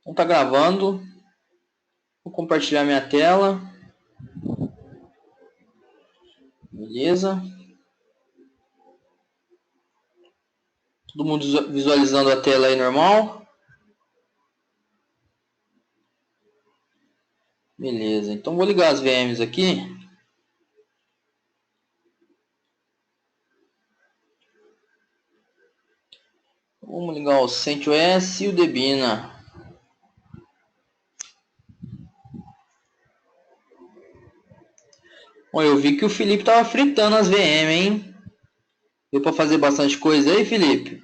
Então tá gravando. Vou compartilhar minha tela. Beleza. Todo mundo visualizando a tela aí normal. Beleza. Então vou ligar as VMs aqui. Vamos ligar o CentOS e o Debina. Bom, eu vi que o Felipe tava fritando as VM, hein? Deu para fazer bastante coisa aí, Felipe?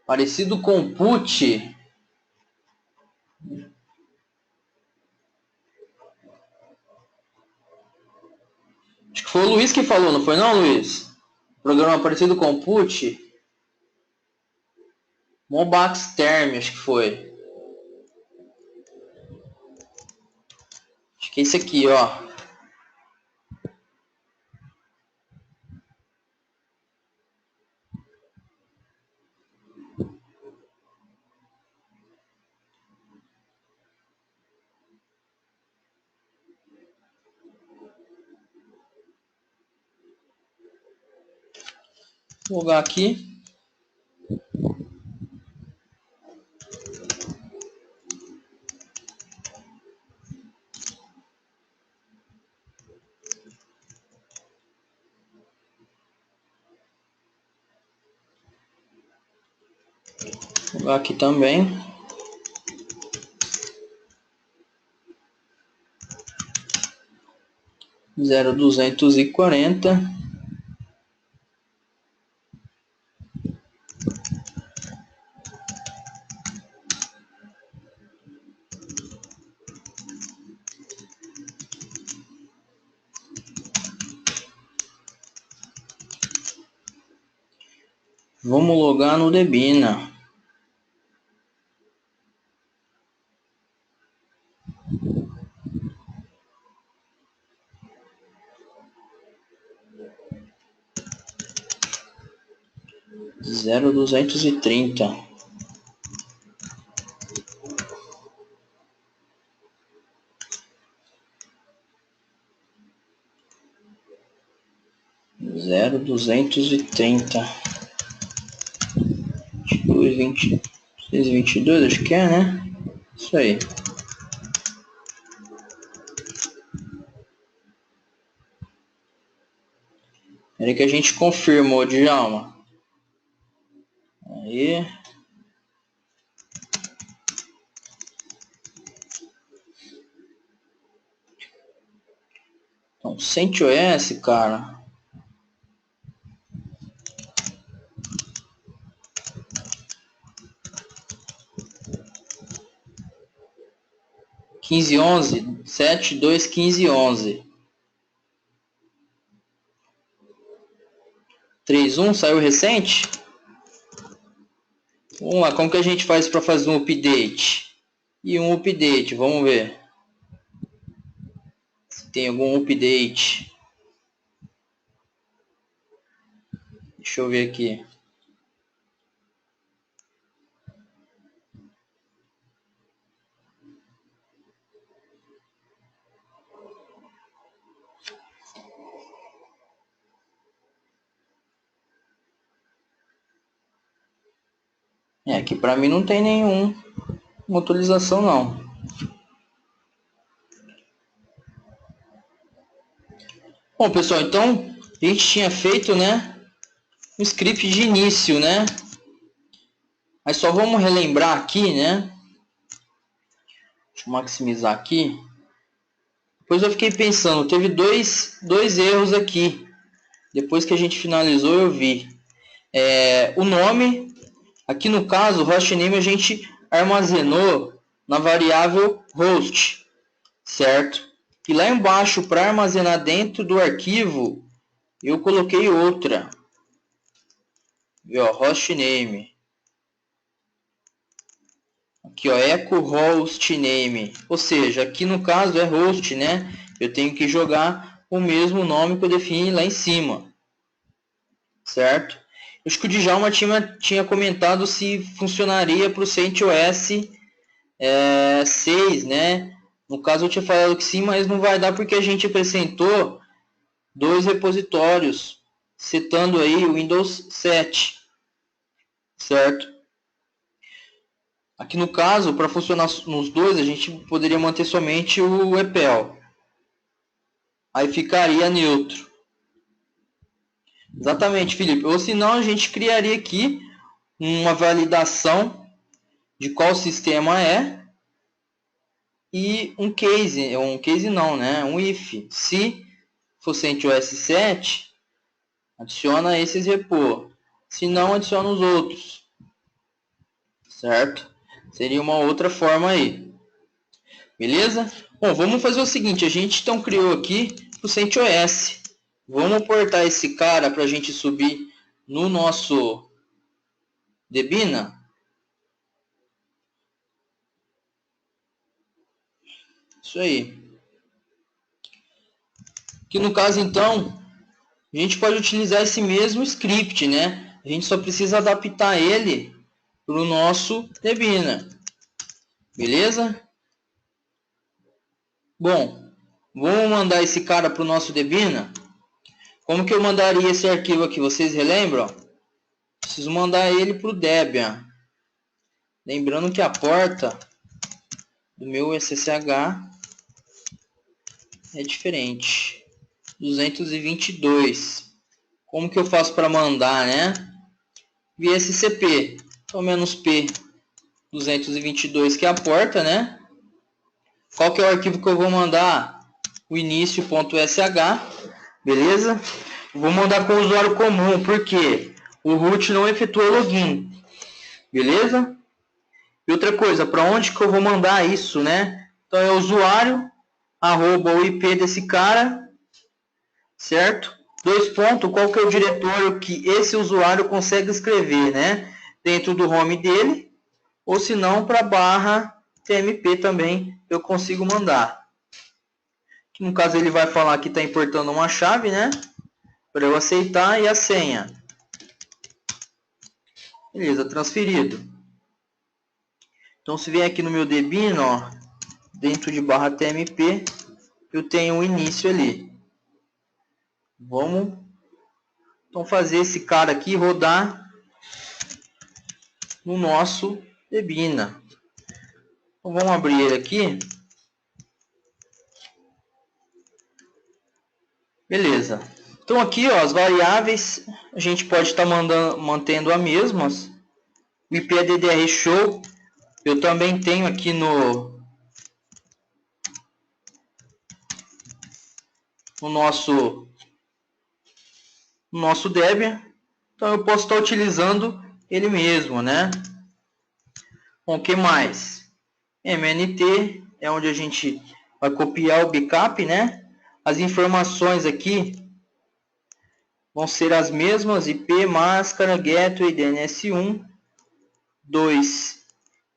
Parecido com Put. Acho que foi o Luiz que falou, não foi não, Luiz? Programa parecido com Put. Mobax Term, acho que foi. Acho que é esse aqui, ó. Vou logar aqui. Vou logar aqui também. Zero 240. Vamos logar no Debina. Zero 230. Zero 230. 22, acho que é, né? Isso aí. Peraí que a gente confirmou, Djalma. Aí. Então, CentOS, cara. Quinze 721511. 3.1 saiu recente? Vamos lá, como que a gente faz para fazer um update? E um update, vamos ver se tem algum update. Deixa eu ver aqui. Aqui para mim não tem nenhuma atualização não. Bom, pessoal, então a gente tinha feito, né, um script de início, né? Mas só vamos relembrar aqui, né? Deixa eu maximizar aqui. Depois eu fiquei pensando, teve dois erros aqui. Depois que a gente finalizou, eu vi. O nome, aqui no caso, o hostname a gente armazenou na variável host, certo? E lá embaixo, para armazenar dentro do arquivo, eu coloquei outra. Hostname. Aqui, ó, echo hostname, ou seja, aqui no caso é host, né? Eu tenho que jogar o mesmo nome que eu defini lá em cima, certo? Acho que o Djalma tinha comentado se funcionaria para o CentOS 6, né? No caso eu tinha falado que sim, mas não vai dar porque a gente acrescentou 2 repositórios, setando aí o Windows 7, certo? Aqui no caso, para funcionar nos dois, a gente poderia manter somente o EPEL. Aí ficaria neutro. Exatamente, Felipe. Ou senão a gente criaria aqui uma validação de qual sistema é e um case não, né? Um if. Se for CentOS 7, adiciona esses repos. Se não, adiciona os outros. Certo? Seria uma outra forma aí. Beleza? Bom, vamos fazer o seguinte. A gente então criou aqui o CentOS. Vamos portar esse cara para a gente subir no nosso Debina. Isso aí. Que no caso então, a gente pode utilizar esse mesmo script, né? A gente só precisa adaptar ele para o nosso Debina. Beleza? Bom, vamos mandar esse cara para o nosso Debina. Como que eu mandaria esse arquivo aqui? Vocês relembram? Preciso mandar ele para o Debian. Lembrando que a porta do meu SSH é diferente. 222. Como que eu faço para mandar, né? Via SCP. Então, "-p 222", que é a porta, né? Qual que é o arquivo que eu vou mandar? O início.sh, beleza? Vou mandar com o usuário comum, porque o root não efetua login, beleza? E outra coisa, para onde que eu vou mandar isso, né? Então é usuário, arroba o IP desse cara, certo? 2 pontos, qual que é o diretório que esse usuário consegue escrever, né? Dentro do home dele, ou se não, para barra tmp também eu consigo mandar. No caso ele vai falar que está importando uma chave, né? Para eu aceitar, e a senha. Beleza, transferido. Então se vier aqui no meu Debina, ó, dentro de barra tmp, eu tenho um início ali. Vamos então fazer esse cara aqui rodar no nosso Debina. Então vamos abrir ele aqui. Beleza. Então aqui, ó, as variáveis a gente pode estar mantendo as mesmas. O IP é DDR show. Eu também tenho aqui no nosso Debian. Então eu posso estar utilizando ele mesmo, né? Bom, o que mais? MNT é onde a gente vai copiar o backup, né? As informações aqui vão ser as mesmas: IP, máscara, gateway, DNS1, 2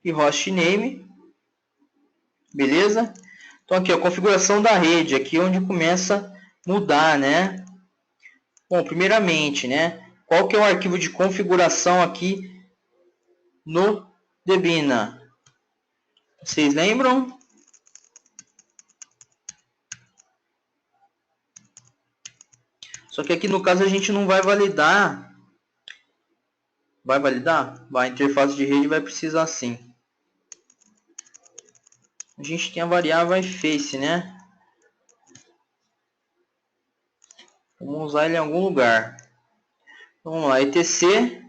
e hostname. Beleza? Então aqui a configuração da rede, aqui é onde começa a mudar, né? Bom, primeiramente, né? Qual que é o arquivo de configuração aqui no Debina? Vocês lembram? Só que aqui no caso a gente não vai validar. Vai validar? Vai, a interface de rede vai precisar sim. A gente tem a variável face, né? Vamos usar ele em algum lugar. Então, vamos lá, etc.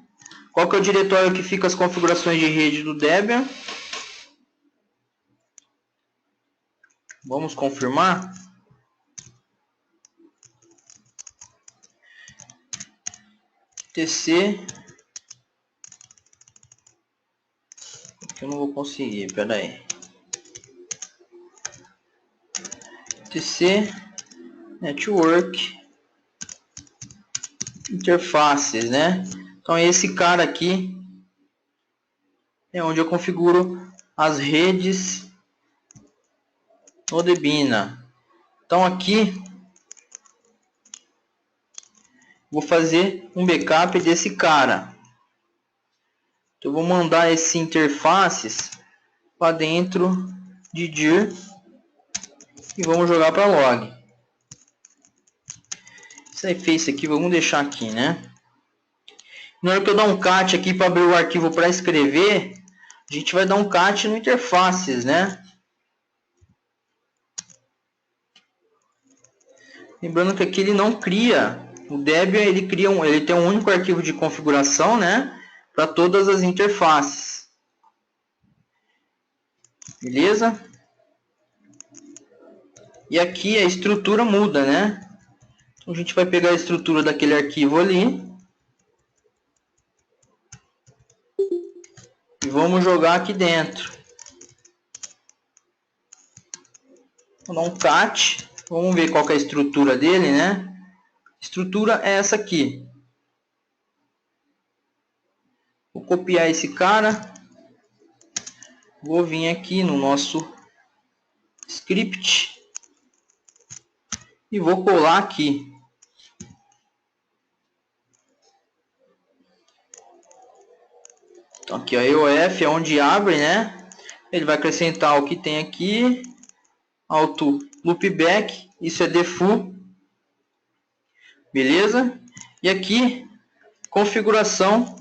Qual que é o diretório que fica as configurações de rede do Debian? Vamos confirmar. etc. Que eu não vou conseguir, pera aí. etc. network interfaces, né? Então esse cara aqui é onde eu configuro as redes no Debina. Então aqui vou fazer um backup desse cara. Então, eu vou mandar esse interfaces para dentro de dir e vamos jogar para log. Esse face aqui, vamos deixar aqui, né? Na hora que eu dar um cat aqui para abrir o arquivo para escrever, a gente vai dar um cat no interfaces, né? Lembrando que aqui ele não cria, o Debian ele tem um único arquivo de configuração, né? Para todas as interfaces. Beleza? E aqui a estrutura muda, né? Então a gente vai pegar a estrutura daquele arquivo ali e vamos jogar aqui dentro. Vou dar um cat, vamos ver qual que é a estrutura dele, né? A estrutura é essa aqui. Vou copiar esse cara, vou vir aqui no nosso script e vou colar aqui. Então aqui, ó, EOF é onde abre, né? Ele vai acrescentar o que tem aqui, auto loopback, isso é default, beleza? E aqui, configuração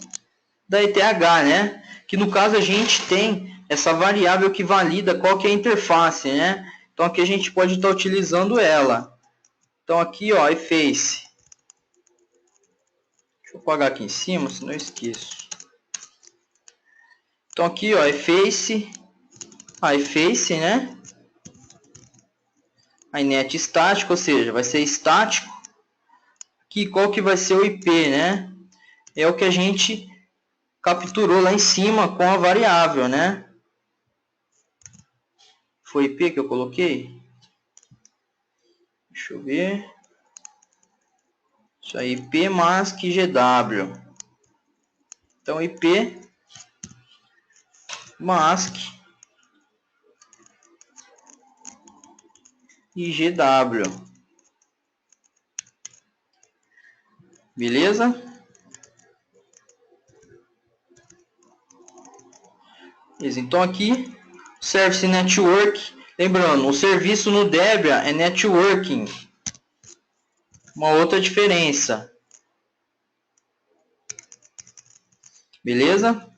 da ETH, né? Que no caso a gente tem essa variável que valida qual que é a interface, né? Então aqui a gente pode estar utilizando ela. Então aqui, ó, face. Deixa eu apagar aqui em cima, senão eu esqueço. Então aqui, ó, face, né? A net estático, ou seja, vai ser estático. Aqui qual que vai ser o IP, né? É o que a gente capturou lá em cima com a variável, né? Foi IP que eu coloquei? Deixa eu ver. Isso aí, IP mask GW. Então IP mask IGW. Beleza? Então aqui, Service Network. Lembrando, o serviço no Debian é Networking. Uma outra diferença. Beleza?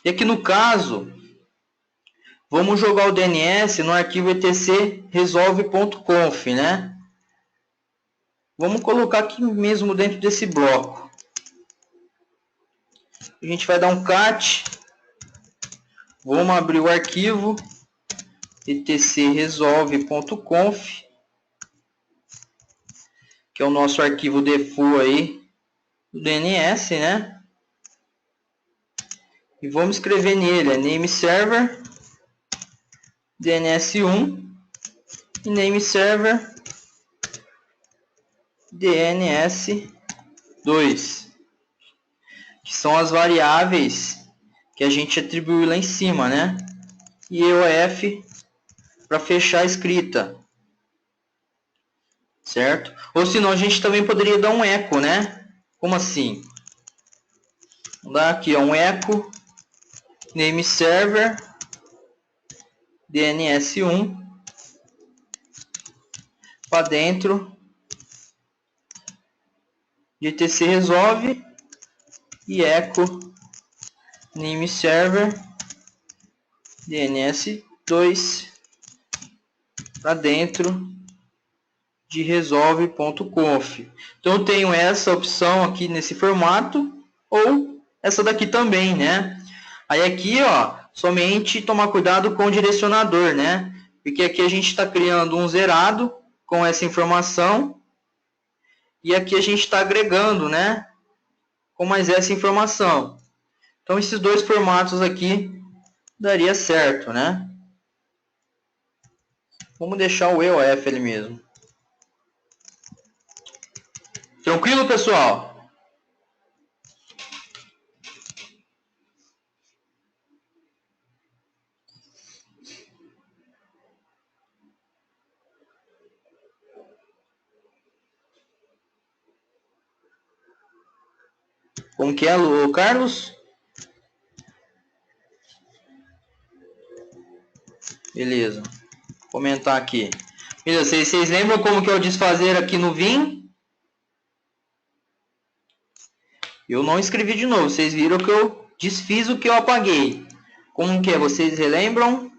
E aqui no caso, vamos jogar o DNS no arquivo etc resolve.conf, né? Vamos colocar aqui mesmo dentro desse bloco. A gente vai dar um cat. Vamos abrir o arquivo etc resolve.conf, que é o nosso arquivo default aí do DNS, né? E vamos escrever nele name server DNS1 e name server DNS2, que são as variáveis que a gente atribuiu lá em cima, né? E EOF para fechar a escrita, certo? Ou senão a gente também poderia dar um eco, né? Como assim? Vamos dar aqui ó, um eco name server DNS1 para dentro de etc resolve e eco name server DNS2 para dentro de resolve.conf. Então eu tenho essa opção aqui nesse formato ou essa daqui também, né? Aí aqui, ó, somente tomar cuidado com o direcionador, né? Porque aqui a gente está criando um zerado com essa informação e aqui a gente está agregando, né? Com mais essa informação. Então esses dois formatos aqui daria certo, né? Vamos deixar o EOF ali mesmo. Tranquilo, pessoal? Como que é, Lu, Carlos? Beleza. Vou comentar aqui. Beleza, vocês lembram como que é o desfazer aqui no Vim? Eu não escrevi de novo. Vocês viram que eu desfiz o que eu apaguei. Como que é? Vocês relembram?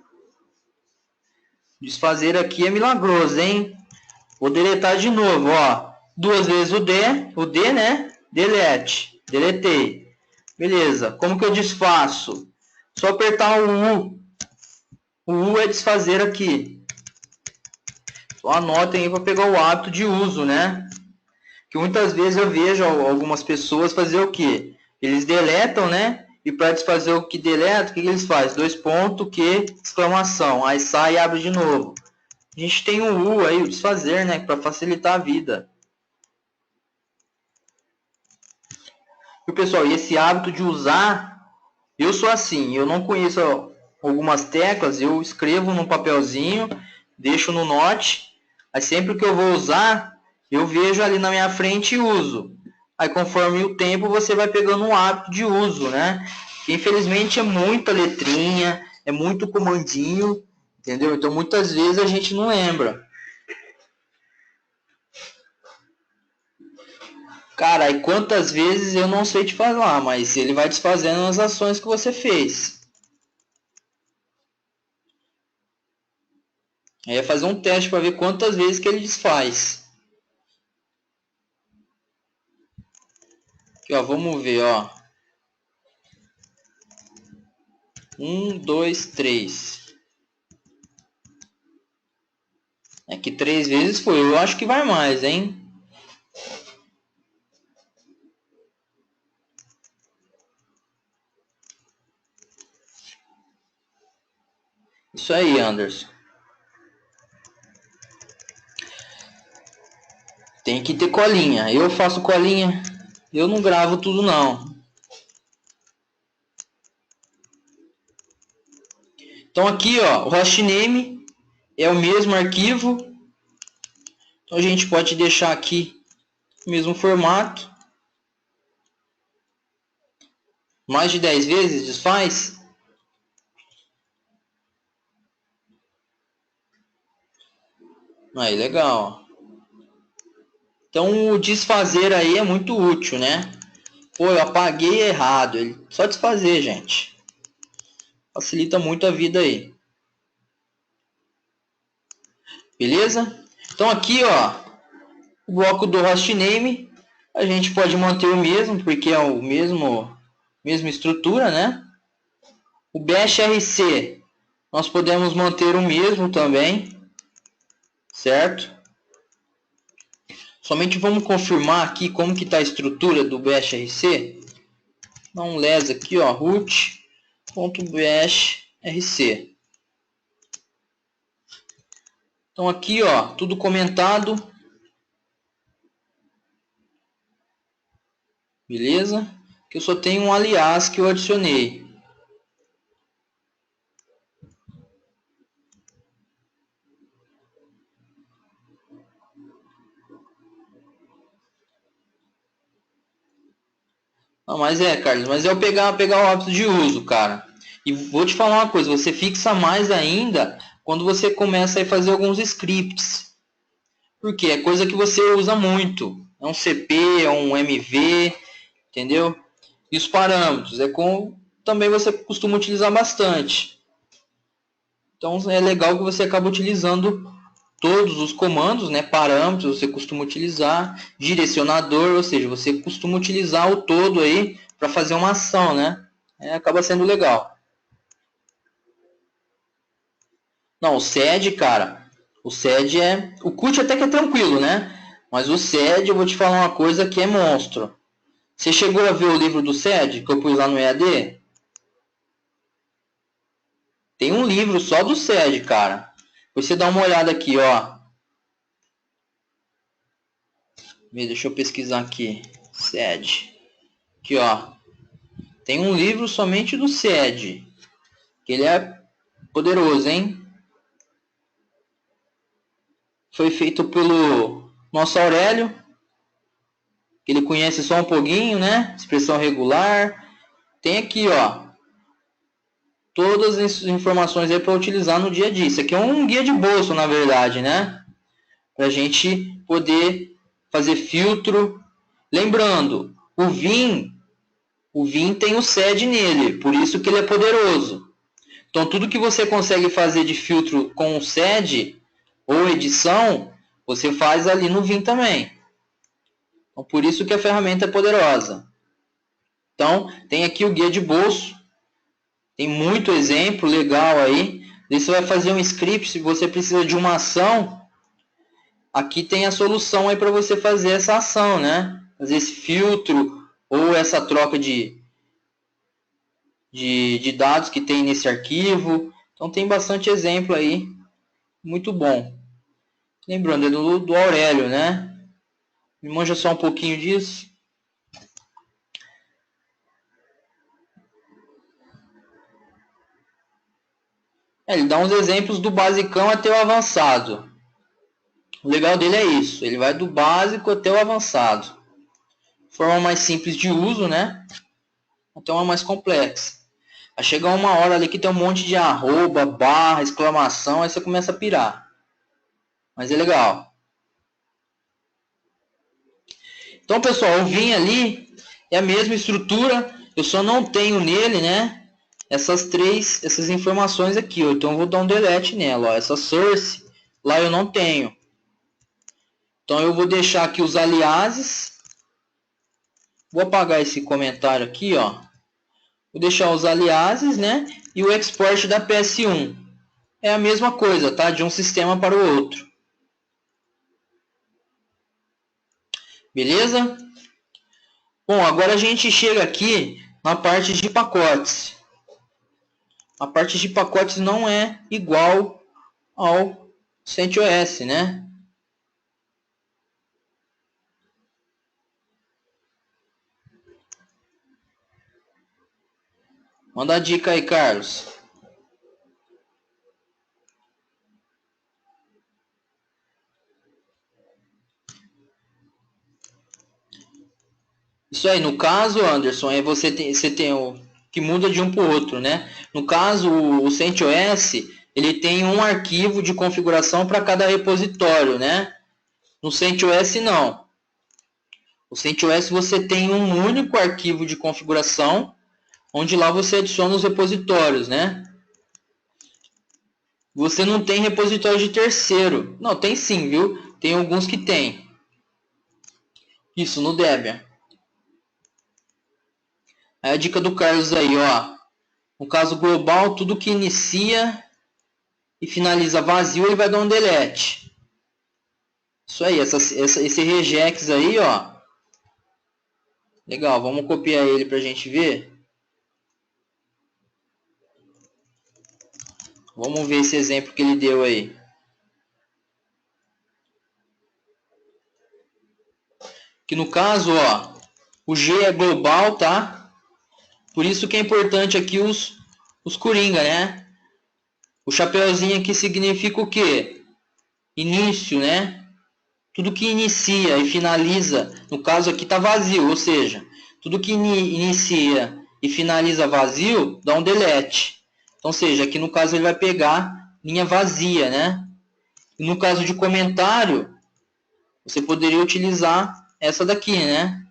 Desfazer aqui é milagroso, hein? Vou deletar de novo, ó. 2 vezes o D, né? Delete. Deletei. Beleza. Como que eu desfaço? Só apertar o U. O U é desfazer aqui. Só anotem aí para pegar o hábito de uso, né? Que muitas vezes eu vejo algumas pessoas fazer o quê? Eles deletam, né? E para desfazer o que deleta, o que eles fazem? 2 pontos, que, exclamação. Aí sai e abre de novo. A gente tem o U aí, o desfazer, né? Para facilitar a vida. E pessoal, esse hábito de usar, eu sou assim, eu não conheço algumas teclas, eu escrevo num papelzinho, deixo no note, aí sempre que eu vou usar, eu vejo ali na minha frente e uso. Aí conforme o tempo você vai pegando um hábito de uso, né? Infelizmente é muita letrinha, é muito comandinho, entendeu? Então muitas vezes a gente não lembra. Cara, e quantas vezes eu não sei te falar, mas ele vai desfazendo as ações que você fez. Aí é fazer um teste para ver quantas vezes que ele desfaz. Aqui, ó, vamos ver, ó. 1, 2, 3. É que 3 vezes foi. Eu acho que vai mais, hein? Isso aí, Anderson. Tem que ter colinha. Eu faço colinha. Eu não gravo tudo, não. Então aqui, ó, o hostname é o mesmo arquivo. Então a gente pode deixar aqui o mesmo formato. Mais de 10 vezes desfaz. Aí, legal. Então o desfazer aí é muito útil, né? Pô, eu apaguei errado. Só desfazer, gente. Facilita muito a vida aí. Beleza? Então aqui, ó, o bloco do hostname, a gente pode manter o mesmo, porque é o mesma estrutura, né? O bash rc, nós podemos manter o mesmo também, certo? Somente vamos confirmar aqui como que está a estrutura do bash rc. Dá um les aqui, ó, root.bash rc. Então aqui, ó, tudo comentado. Beleza? Que eu só tenho um aliás que eu adicionei. Não, mas Carlos, mas é eu pegar o hábito de uso, cara. E vou te falar uma coisa, você fixa mais ainda quando você começa a fazer alguns scripts. Porque é coisa que você usa muito. É um CP, é um MV, entendeu? E os parâmetros, também você costuma utilizar bastante. Então é legal que você acaba utilizando todos os comandos, né? Parâmetros você costuma utilizar, direcionador, ou seja, você costuma utilizar o todo aí para fazer uma ação, né? Acaba sendo legal. Não, o sed, cara, o sed o CUT até que é tranquilo, né? Mas o sed, eu vou te falar uma coisa que é monstro. Você chegou a ver o livro do sed que eu pus lá no EAD? Tem um livro só do sed, cara. Você dá uma olhada aqui, ó. Deixa eu pesquisar aqui. Sed. Aqui, ó. Tem um livro somente do sed. Que ele é poderoso, hein? Foi feito pelo nosso Aurélio. que ele conhece só um pouquinho, né? Expressão regular. Tem aqui, ó, todas as informações aí para utilizar no dia a dia. Isso aqui é um guia de bolso, na verdade, né? Para a gente poder fazer filtro. Lembrando, o Vim tem o sed nele, por isso que ele é poderoso. Então, tudo que você consegue fazer de filtro com o sed ou edição, você faz ali no Vim também. Então, por isso que a ferramenta é poderosa. Então, tem aqui o guia de bolso. Tem muito exemplo legal aí. Daí você vai fazer um script, se você precisa de uma ação, aqui tem a solução aí para você fazer essa ação, né? Fazer esse filtro ou essa troca de dados que tem nesse arquivo. Então tem bastante exemplo aí, muito bom. Lembrando, é do Aurélio, né? Me manja só um pouquinho disso. Ele dá uns exemplos do basicão até o avançado. O legal dele é isso, ele vai do básico até o avançado. Forma mais simples de uso, né? Até uma mais complexa. Vai chegar uma hora ali que tem um monte de arroba, barra, exclamação, aí você começa a pirar. Mas é legal. Então, pessoal, o Vim ali é a mesma estrutura, eu só não tenho nele, né? Essas informações aqui, ó. Então eu vou dar um delete nela, ó. Essa source, lá eu não tenho. Então eu vou deixar aqui os aliases. Vou apagar esse comentário aqui, ó. Vou deixar os aliases, né? E o export da PS1. É a mesma coisa, tá? De um sistema para o outro. Beleza? Bom, agora a gente chega aqui na parte de pacotes. A parte de pacotes não é igual ao CentOS, né? Manda a dica aí, Carlos. Isso aí, no caso, Anderson, é você tem o que muda de um para o outro, né? No caso, o CentOS, ele tem um arquivo de configuração para cada repositório, né? No CentOS, não. O CentOS você tem um único arquivo de configuração, onde lá você adiciona os repositórios, né? Você não tem repositório de terceiro. Não, tem sim, viu? Tem alguns que tem. Isso, no Debian. Aí a dica do Carlos aí, ó. No caso global, tudo que inicia e finaliza vazio, ele vai dar um delete. Isso aí, esse regex aí, ó. Legal, vamos copiar ele para a gente ver. Vamos ver esse exemplo que ele deu aí. Que no caso, ó, o G é global, tá? Por isso que é importante aqui os coringa, né? O chapeuzinho aqui significa o quê? Início, né? Tudo que inicia e finaliza, no caso aqui está vazio, ou seja, tudo que inicia e finaliza vazio, dá um delete. Então, ou seja, aqui no caso ele vai pegar linha vazia, né? E no caso de comentário, você poderia utilizar essa daqui, né?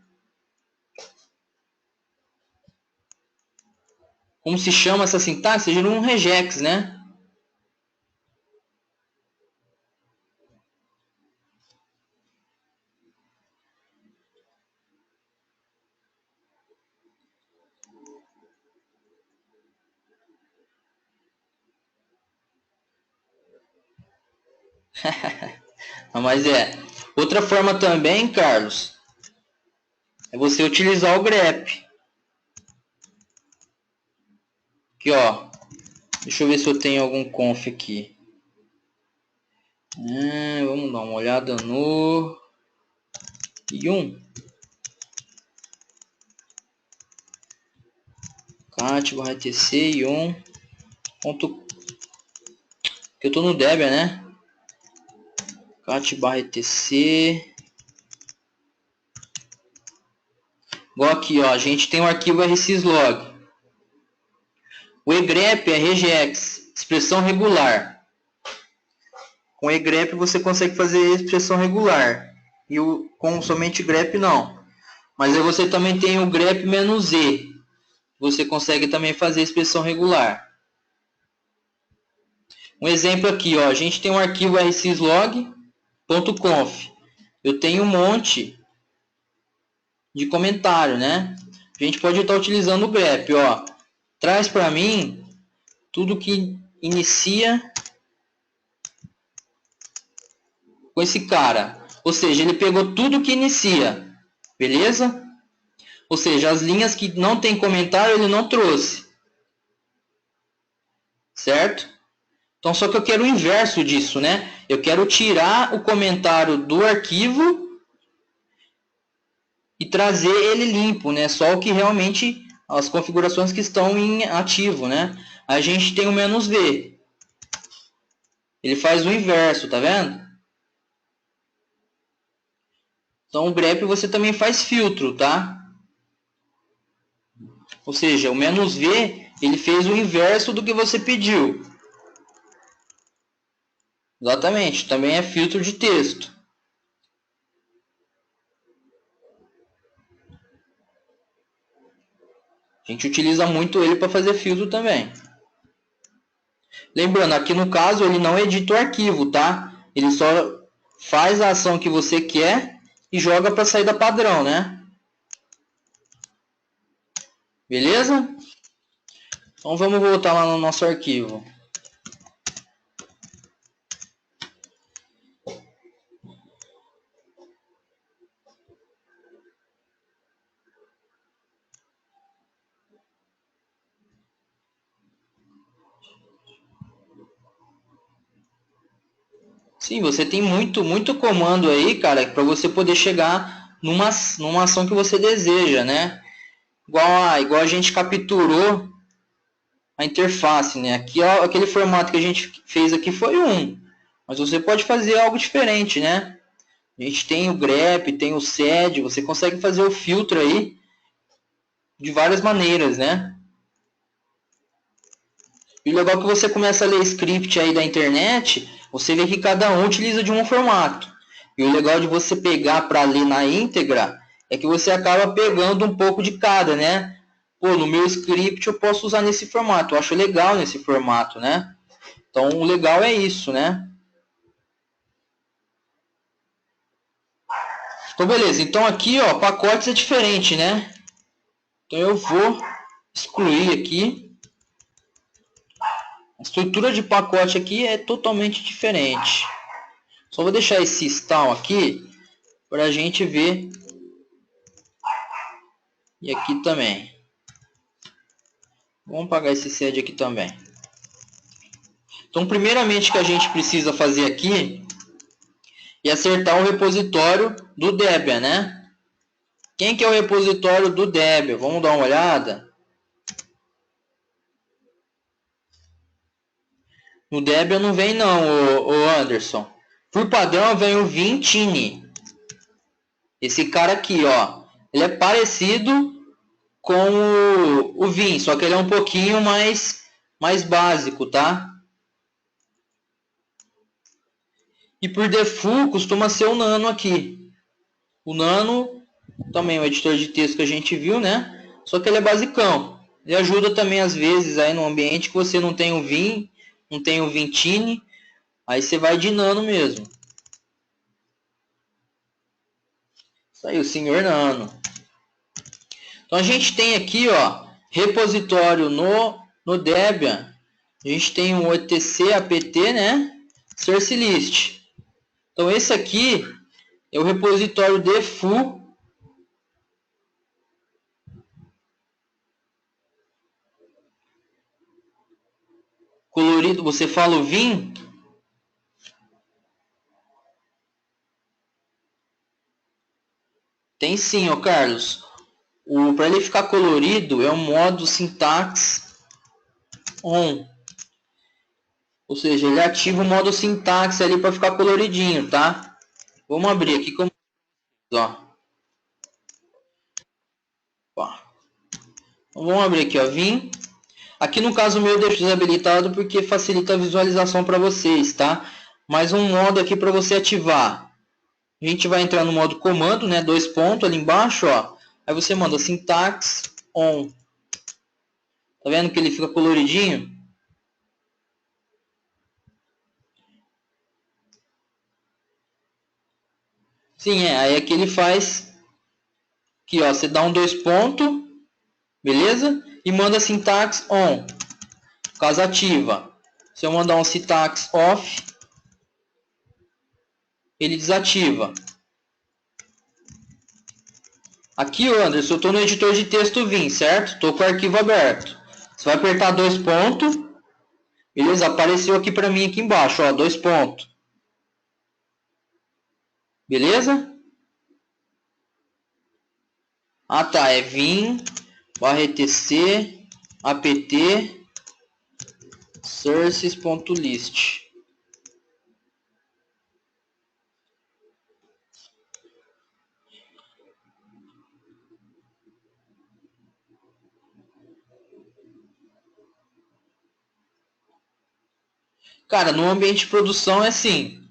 Como se chama essa sintaxe? Seja um regex, né? Mas é. Outra forma também, Carlos, é você utilizar o grep. Aqui, ó. Deixa eu ver se eu tenho algum conf aqui. Vamos dar uma olhada no Yum. cat/etc yum. Que eu tô no Debian, né? cat/etc Igual aqui, ó, a gente tem o arquivo rsyslog. O egrep é regex, expressão regular. Com egrep você consegue fazer expressão regular. E com somente grep não. Mas aí você também tem o grep-e. Você consegue também fazer expressão regular. Um exemplo aqui, ó, a gente tem um arquivo rsyslog.conf. Eu tenho um monte de comentário, né? A gente pode estar utilizando o grep, ó. Traz para mim tudo que inicia com esse cara. Ou seja, ele pegou tudo que inicia. Beleza? Ou seja, as linhas que não tem comentário ele não trouxe. Certo? Então, só que eu quero o inverso disso, né? Eu quero tirar o comentário do arquivo e trazer ele limpo, né? Só o que realmente, as configurações que estão em ativo, né? A gente tem o "-v". Ele faz o inverso, tá vendo? Então, o grep você também faz filtro, tá? Ou seja, o "-v", ele fez o inverso do que você pediu. Exatamente, também é filtro de texto. A gente utiliza muito ele para fazer filtro também. Lembrando, aqui no caso ele não edita o arquivo, tá? Ele só faz a ação que você quer e joga para a saída padrão, né? Beleza? Então vamos voltar lá no nosso arquivo. Sim, você tem muito comando aí, cara, para você poder chegar numa ação que você deseja, né? Igual a gente capturou a interface, né? Aqui, ó, aquele formato que a gente fez aqui foi mas você pode fazer algo diferente, né? A gente tem o grep, tem o sed, você consegue fazer o filtro aí de várias maneiras, né? E o legal é que você começa a ler script aí da internet, você vê que cada um utiliza de um formato. E o legal de você pegar para ler na íntegra é que você acaba pegando um pouco de cada, né? Pô, no meu script eu posso usar nesse formato, eu acho legal nesse formato, né? Então o legal é isso, né? Então beleza, então aqui ó, pacotes é diferente, né? Então eu vou excluir aqui. A estrutura de pacote aqui é totalmente diferente. Só vou deixar esse style aqui para a gente ver. E aqui também. Vamos apagar esse sed aqui também. Então, primeiramente que a gente precisa fazer aqui é acertar o repositório do Debian, né? Quem que é o repositório do Debian? Vamos dar uma olhada. No Debian não vem não, o Anderson. Por padrão vem o Vintini. Esse cara aqui, ó. Ele é parecido com o Vim, só que ele é um pouquinho mais básico, tá? E por default costuma ser o Nano aqui. O Nano também é um editor de texto que a gente viu, né? Só que ele é basicão. Ele ajuda também às vezes aí no ambiente que você não tem o Vim, não tem o Vintini, aí você vai de Nano mesmo. Isso aí, o senhor Nano. Então a gente tem aqui, ó, repositório no Debian. A gente tem um etc apt, né? Source list. Então esse aqui é o repositório default colorido. Você fala o Vim? Tem sim, ó Carlos. Para ele ficar colorido é o modo syntax on. Ou seja, ele ativa o modo sintaxe ali para ficar coloridinho, tá? Vamos abrir aqui como, ó. Então, vamos abrir aqui, ó, Vim. Aqui no caso meu eu deixo desabilitado porque facilita a visualização para vocês, tá? Mais um modo aqui para você ativar. A gente vai entrar no modo comando, né? 2 pontos ali embaixo, ó. Aí você manda syntax on. Tá vendo que ele fica coloridinho? Sim, aí aqui ele faz aqui, ó, você dá um 2 pontos, beleza? E manda syntax on. Caso ativa. Se eu mandar um syntax off, ele desativa. Aqui, Anderson, eu estou no editor de texto Vim, certo? Estou com o arquivo aberto. Você vai apertar 2 pontos. Beleza? Apareceu aqui para mim aqui embaixo, ó, 2 pontos. Beleza? Ah, tá. É vim /etc apt sources.list. Cara, no ambiente de produção é assim.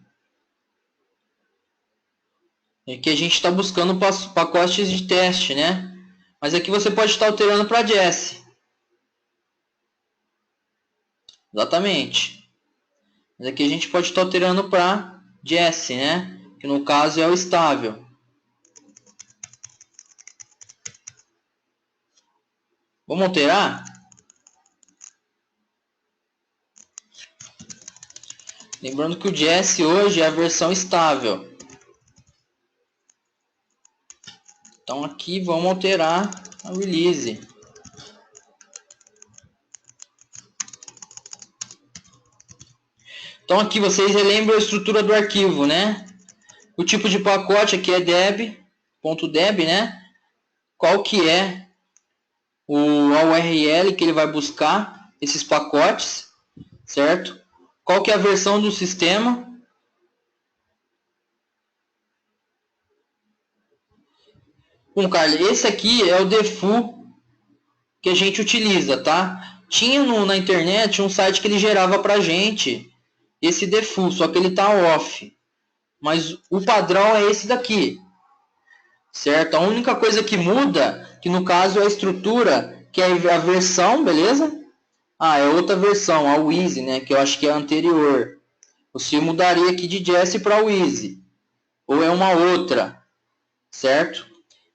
É que a gente está buscando pacotes de teste, né? Mas aqui você pode estar alterando para Jest. Exatamente. Mas aqui a gente pode estar alterando para Jest, né? Que no caso é o estável. Vamos alterar? Lembrando que o Jest hoje é a versão estável. Então aqui vamos alterar a release. Então aqui vocês relembram a estrutura do arquivo, né? O tipo de pacote aqui é deb.deb, né? Qual que é a URL que ele vai buscar esses pacotes, certo? Qual que é a versão do sistema? Bom, Carlos, esse aqui é o default que a gente utiliza, tá? Tinha na internet um site que ele gerava pra gente esse default, só que ele tá off. Mas o padrão é esse daqui, certo? A única coisa que muda, que no caso é a estrutura, que é a versão, beleza? Ah, é outra versão, a Wheezy, né? Que eu acho que é a anterior. Você mudaria aqui de Jest para Wheezy. Ou é uma outra, certo?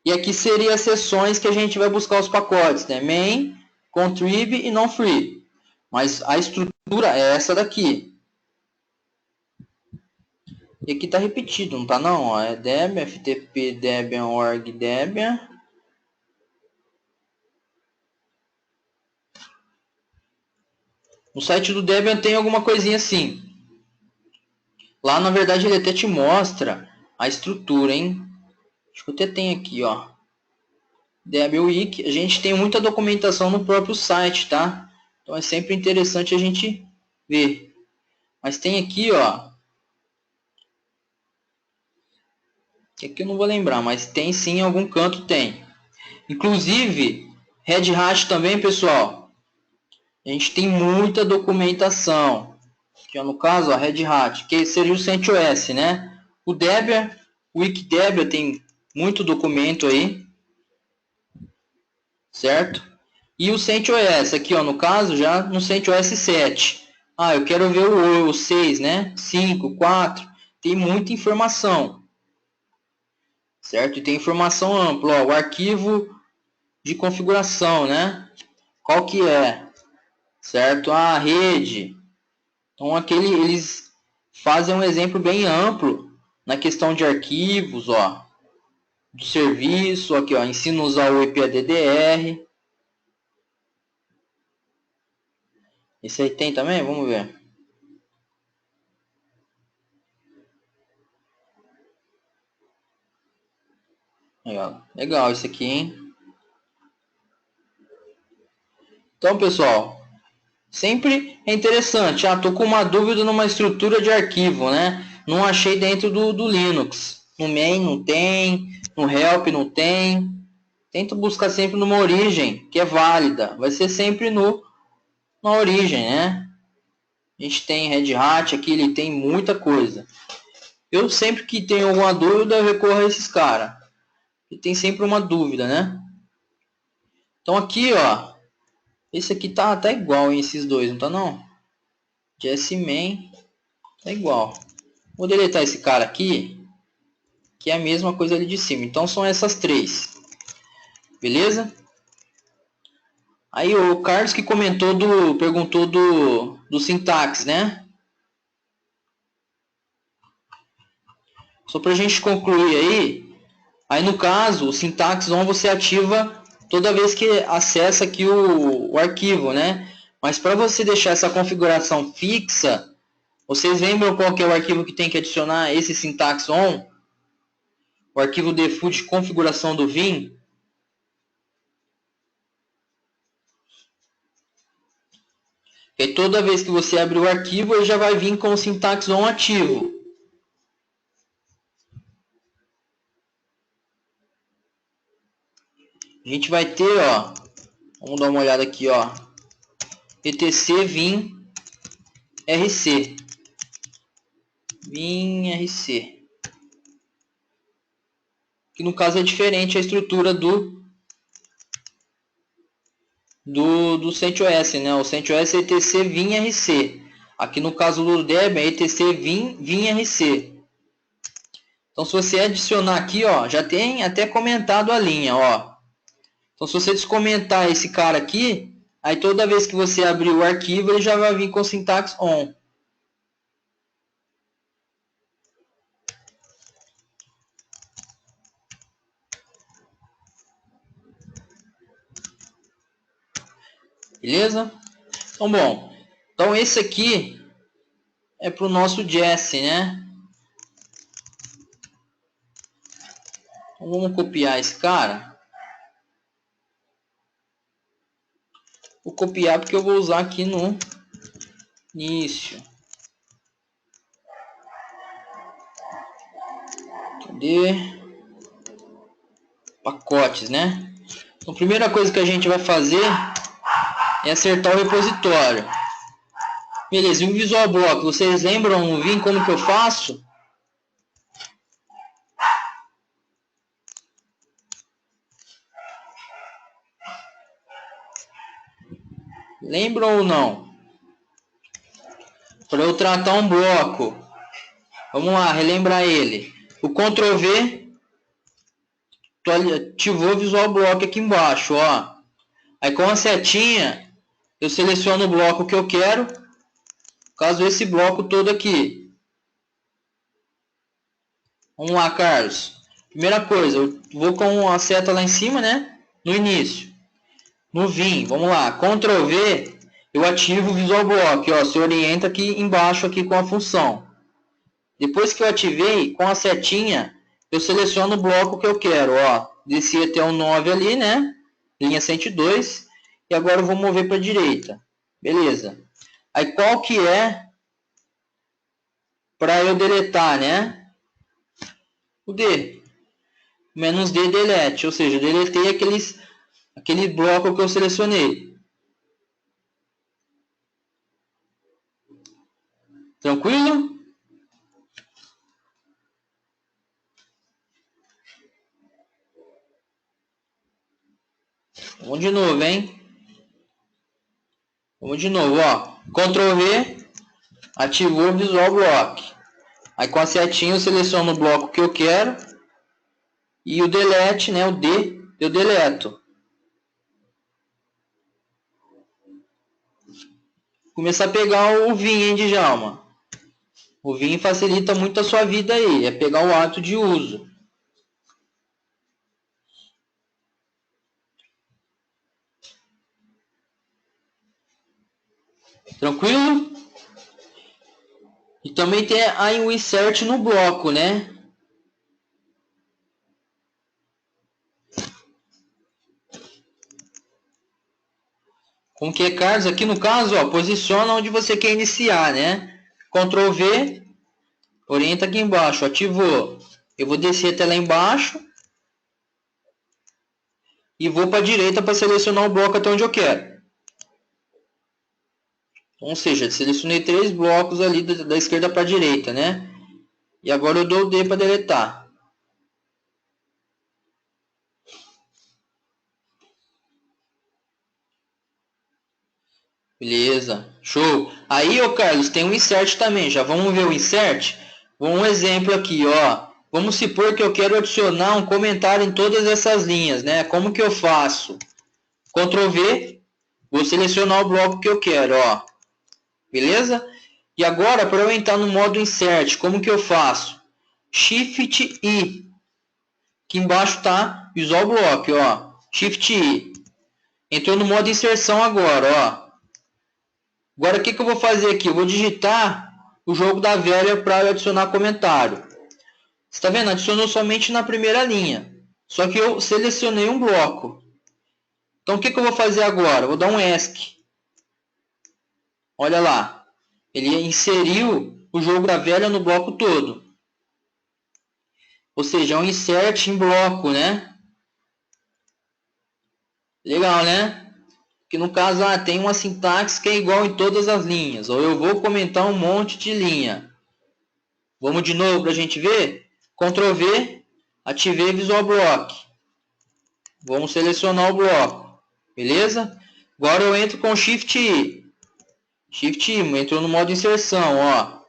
E aqui seria as seções que a gente vai buscar os pacotes, né? Main, contrib e non-free. Mas a estrutura é essa daqui. E aqui está repetido, não está não? Ó, é Debian, ftp Debian org Debian. No site do Debian tem alguma coisinha assim. Lá, na verdade, ele até te mostra a estrutura, hein? Acho que eu até tenho aqui, ó. Debian Wiki. A gente tem muita documentação no próprio site, tá? Então é sempre interessante a gente ver. Mas tem aqui, ó. Que aqui eu não vou lembrar, mas tem sim, em algum canto tem. Inclusive, Red Hat também, pessoal. A gente tem muita documentação. Aqui, ó, no caso, ó, Red Hat, que seria o CentOS, né? O Debian, o Wikidebia tem muito documento aí. Certo? E o CentOS, aqui, ó, no caso, já no CentOS 7. Ah, eu quero ver o 6, né? 5, 4. Tem muita informação. Certo? E tem informação ampla, ó, o arquivo de configuração, né? Qual que é? Certo? A rede. Então, eles fazem um exemplo bem amplo na questão de arquivos, ó, do serviço, aqui, ó, ensina a usar o IPADDR. Esse aí tem também? Vamos ver. Legal isso aqui, hein? Então, pessoal, sempre é interessante. Ah, tô com uma dúvida numa estrutura de arquivo, né? Não achei dentro do Linux. No main não tem, no help não tem. tenta buscar sempre numa origem que é válida. Vai ser sempre na origem, né? A gente tem Red Hat aqui, ele tem muita coisa. Eu sempre que tenho alguma dúvida, eu recorro a esses caras. E tem sempre uma dúvida, né? Então aqui, ó. Esse aqui tá até igual em esses dois, não tá não? JSMain tá igual. Vou deletar esse cara aqui, que é a mesma coisa ali de cima. Então são essas três. Beleza? Aí o Carlos que comentou perguntou do sintaxe, né? Só para a gente concluir aí no caso, o syntax on você ativa toda vez que acessa aqui o arquivo, né? Mas para você deixar essa configuração fixa, vocês lembram qual que é o arquivo que tem que adicionar esse syntax on? O arquivo default de configuração do Vim? E toda vez que você abrir o arquivo, ele já vai vir com o syntax on ativo. A gente vai ter, ó, vamos dar uma olhada aqui, ó, etc vim rc. Vim rc. Que no caso é diferente a estrutura do CentOS, né? O CentOS é etc vim rc. Aqui no caso do Debian é etc vim rc. Então se você adicionar aqui, ó, já tem até comentado a linha, ó. Então se você descomentar esse cara aqui, aí toda vez que você abrir o arquivo, ele já vai vir com syntax on. Beleza? Então, bom. Então, esse aqui é para o nosso Jesse, né? Então, vamos copiar esse cara. Vou copiar porque eu vou usar aqui no início. Cadê? Pacotes, né? Então, a primeira coisa que a gente vai fazer é acertar o repositório. Beleza, e o Visual Block? Vocês lembram no Vim como que eu faço? Lembram ou não? Para eu tratar um bloco, vamos lá, relembrar ele. O Ctrl V ativou o Visual Block aqui embaixo, ó. Aí com a setinha, eu seleciono o bloco que eu quero, caso esse bloco todo aqui. Vamos lá, Carlos. Primeira coisa, eu vou com a seta lá em cima, né? No início. No Vim, vamos lá. Ctrl V, eu ativo o Visual Block, ó. Se orienta aqui embaixo aqui com a função. Depois que eu ativei, com a setinha, eu seleciono o bloco que eu quero, ó. Desci até o 9 ali, né? Linha 102. E agora eu vou mover para a direita. Beleza. Aí qual que é para eu deletar, né? O D. Menos D delete. Ou seja, deletei aquele bloco que eu selecionei. Tranquilo? Vamos de novo, hein? Vamos de novo, ó. Ctrl V, ativou o Visual Block. Aí com a setinha eu seleciono o bloco que eu quero. E o delete, né, o D, eu deleto. Começar a pegar o Vim, hein, Djalma? O Vim facilita muito a sua vida aí. É pegar o ato de uso. Tranquilo? E também tem aí o insert no bloco, né? Como que é, Carlos? Aqui no caso, ó, posiciona onde você quer iniciar, né? Ctrl V, orienta aqui embaixo, ativou. Eu vou descer até lá embaixo. e vou para a direita para selecionar o bloco até onde eu quero. Ou seja, selecionei 3 blocos ali da esquerda para a direita, né? E agora eu dou o D para deletar. Beleza, show. Aí, ô Carlos, tem um insert também. Já vamos ver o insert? Um exemplo aqui, ó. Vamos supor que eu quero adicionar um comentário em todas essas linhas, né? Como que eu faço? Ctrl V, vou selecionar o bloco que eu quero, ó. Beleza? E agora, para eu entrar no modo insert, como que eu faço? Shift I. Aqui embaixo está Visual Block, ó. Shift I. Entrou no modo inserção agora, ó. Agora o que eu vou fazer aqui? Eu vou digitar o jogo da velha para adicionar comentário. Você está vendo? Adicionou somente na primeira linha. Só que eu selecionei um bloco. Então o que eu vou fazer agora? Eu vou dar um ESC. Olha lá. Ele inseriu o jogo da velha no bloco todo. Ou seja, é um insert em bloco, né? Legal, né? Que no caso tem uma sintaxe que é igual em todas as linhas. Ou eu vou comentar um monte de linha. Vamos de novo para a gente ver? Ctrl V, ativei Visual Block. Vamos selecionar o bloco. Beleza? Agora eu entro com Shift I. Shift I, entrou no modo inserção, ó.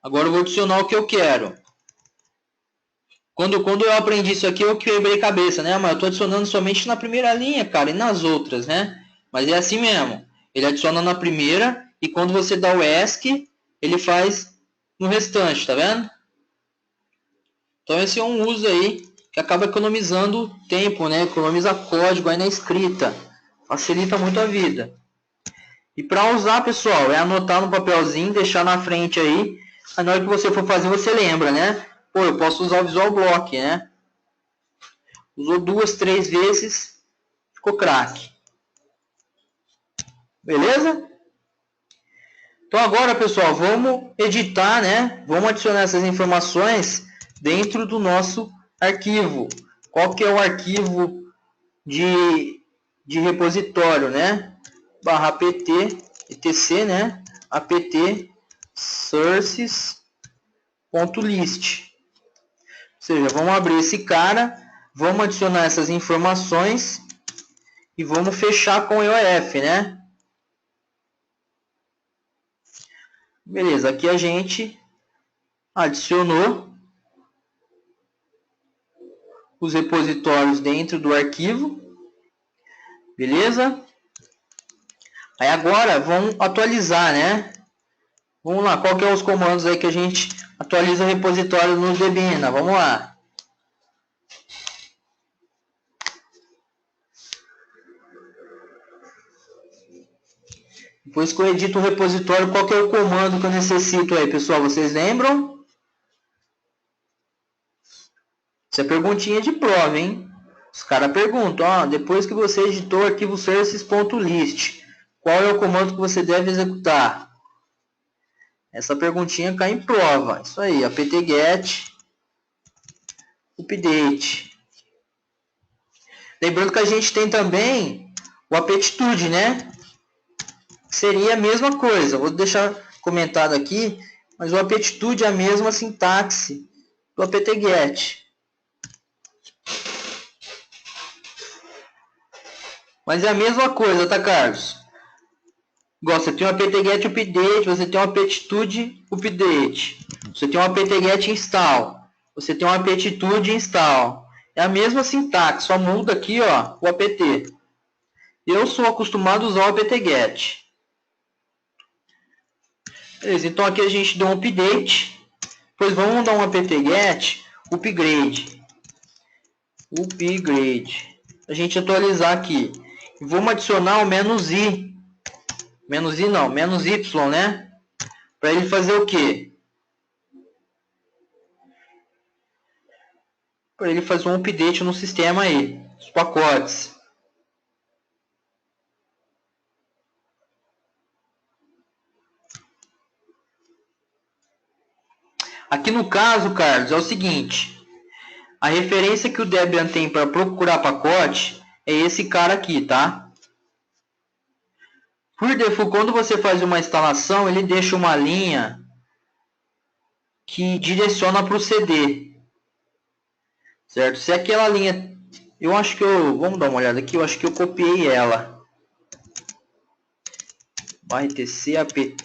Agora eu vou adicionar o que eu quero. Quando eu aprendi isso aqui, eu quebrei cabeça, né? Mas eu estou adicionando somente na primeira linha, cara, e nas outras, né? Mas é assim mesmo. Ele adiciona na primeira e quando você dá o ESC, ele faz no restante, tá vendo? Então esse é um uso aí que acaba economizando tempo, né? Economiza código aí na escrita. Facilita muito a vida. E para usar, pessoal, é anotar no papelzinho, deixar na frente aí. Aí na hora que você for fazer, você lembra, né? Pô, eu posso usar o Visual Block, né? Usou 2, 3 vezes, ficou craque. Beleza? Então agora, pessoal, vamos editar, né? Vamos adicionar essas informações dentro do nosso arquivo. Qual que é o arquivo de repositório, né? Barra apt, etc, né? apt sources.list. Ou seja, vamos abrir esse cara, vamos adicionar essas informações e vamos fechar com o EOF, né? Beleza, aqui a gente adicionou os repositórios dentro do arquivo. Beleza? Aí agora vamos atualizar, né? Vamos lá, qual que é os comandos aí que a gente atualiza o repositório no Debina? Vamos lá. Depois que eu edito o repositório, qual que é o comando que eu necessito aí, pessoal? Vocês lembram? Isso é perguntinha de prova, hein? Os caras perguntam, ó, depois que você editou o arquivo sources.list, qual é o comando que você deve executar? Essa perguntinha cai em prova. Isso aí, apt-get update. Lembrando que a gente tem também o aptitude, né? Seria a mesma coisa. Vou deixar comentado aqui, mas o aptitude é a mesma sintaxe do apt-get. Mas é a mesma coisa, tá, Carlos? Igual, você tem um apt-get update, você tem um aptitude update. Você tem um apt-get install. Você tem um aptitude install. É a mesma sintaxe, só muda aqui, ó, o apt. Eu sou acostumado a usar o apt-get. Beleza, então aqui a gente deu um update. Depois vamos dar um apt-get upgrade. Upgrade. A gente atualizar aqui. E vamos adicionar o "-i". "-i" não, "-y", né? Para ele fazer o quê? Para ele fazer um update no sistema aí, os pacotes. Aqui no caso, Carlos, é o seguinte. A referência que o Debian tem para procurar pacote é esse cara aqui, tá? Por default, quando você faz uma instalação, ele deixa uma linha que direciona para o CD, certo? Se aquela linha, eu acho que vamos dar uma olhada aqui, eu acho que eu copiei ela. .rtc apt,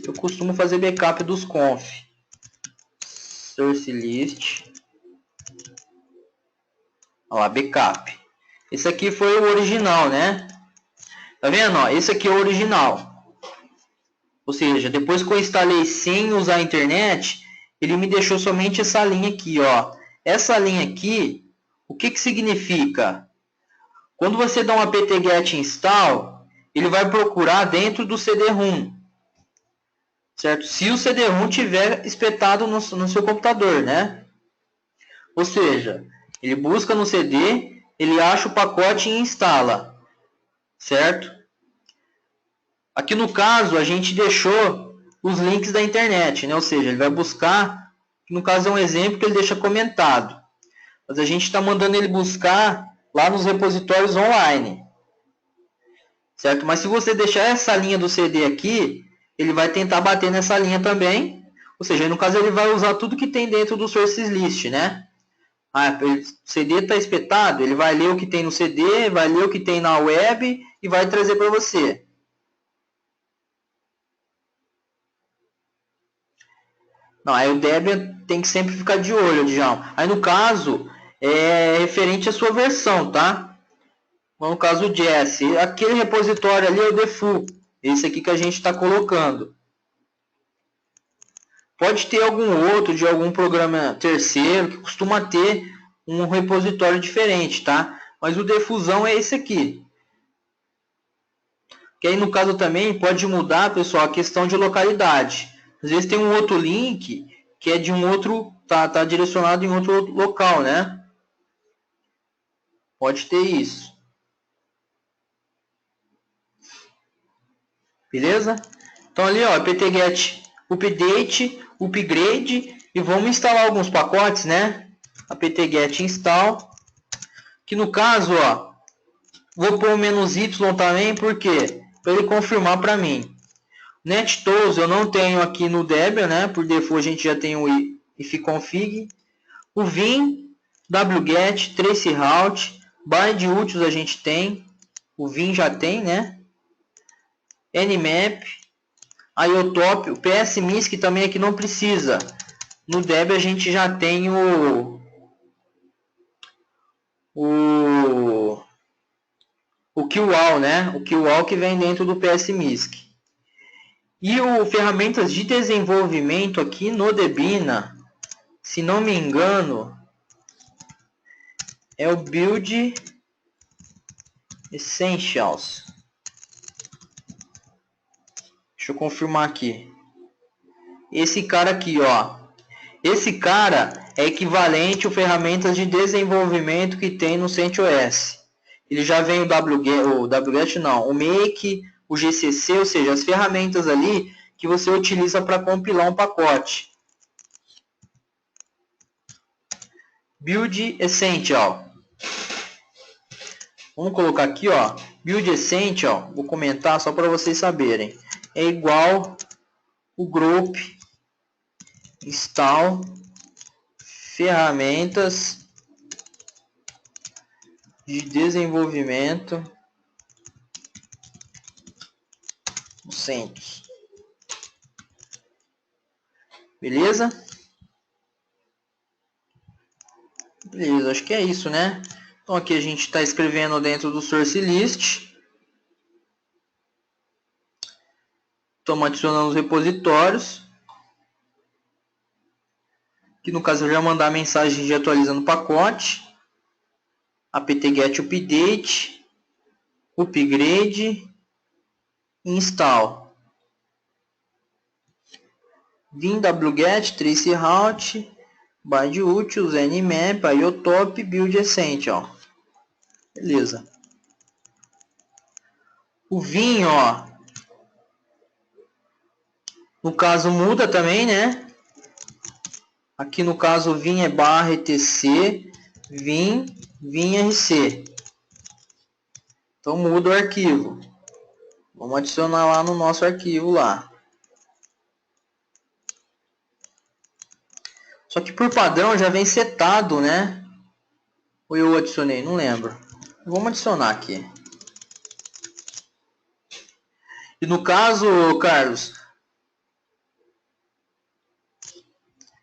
eu costumo fazer backup dos conf. Source list, olha lá, backup. Esse aqui foi o original, né? Tá vendo? Ó, esse aqui é o original. Ou seja, depois que eu instalei sem usar a internet, ele me deixou somente essa linha aqui, ó. Essa linha aqui, o que significa? Quando você dá um apt-get install, ele vai procurar dentro do CD-ROM, certo? Se o CD-ROM tiver espetado no seu computador, né? Ou seja, ele busca no CD, ele acha o pacote e instala, certo? Aqui no caso, a gente deixou os links da internet, né? Ou seja, ele vai buscar, no caso é um exemplo que ele deixa comentado. Mas a gente está mandando ele buscar lá nos repositórios online, certo? Mas se você deixar essa linha do CD aqui, ele vai tentar bater nessa linha também. Ou seja, no caso ele vai usar tudo que tem dentro do sources list, né? O CD está espetado, ele vai ler o que tem no CD, vai ler o que tem na web e vai trazer para você. Não, aí o Debian tem que sempre ficar de olho, Djalma. Aí no caso, é referente à sua versão, tá? No caso o Jesse, aquele repositório ali é o default. Esse aqui que a gente está colocando. Pode ter algum outro de algum programa terceiro que costuma ter um repositório diferente, tá? Mas o defusão é esse aqui. Que aí no caso também pode mudar, pessoal, a questão de localidade. Às vezes tem um outro link que é de um outro, tá direcionado em outro local, né? Pode ter isso. Beleza? Então ali, ó, apt-get update, upgrade e vamos instalar alguns pacotes, né? apt-get install, que no caso, ó, vou pôr o "-y" também, porque para ele confirmar para mim. NetTools eu não tenho aqui no Debian, né? Por default a gente já tem o ifconfig. O Vim, wget, traceroute, bindutils a gente tem. O Vim já tem, né? Nmap, iotop, o psmisc também aqui não precisa. No Debian a gente já tem o QWall, né? O QWall que vem dentro do psmisc. E o ferramentas de desenvolvimento aqui no Debina, se não me engano, é o Build Essentials. Deixa eu confirmar aqui. Esse cara aqui, ó. Esse cara é equivalente ao ferramentas de desenvolvimento que tem no CentOS. Ele já vem o wget não, o Make, o GCC, ou seja, as ferramentas ali que você utiliza para compilar um pacote. Build Essential. Vamos colocar aqui, ó, Build Essential, vou comentar só para vocês saberem. É igual o group install ferramentas de desenvolvimento CentOS. Beleza? Beleza, acho que é isso, né? Então aqui a gente está escrevendo dentro do source list. Estamos adicionando os repositórios. Aqui no caso eu já mandar a mensagem de atualizando o pacote. apt-get update, upgrade, install. Vim wget, traceroute, bindutils, nmap, iotop, build essential. Beleza. O Vim, ó, no caso muda também, né? Aqui no caso o Vim é /etc, Vim rc. Então muda o arquivo. Vamos adicionar lá no nosso arquivo lá. Só que por padrão já vem setado, né? Ou eu adicionei? Não lembro. Vamos adicionar aqui. E no caso, Carlos,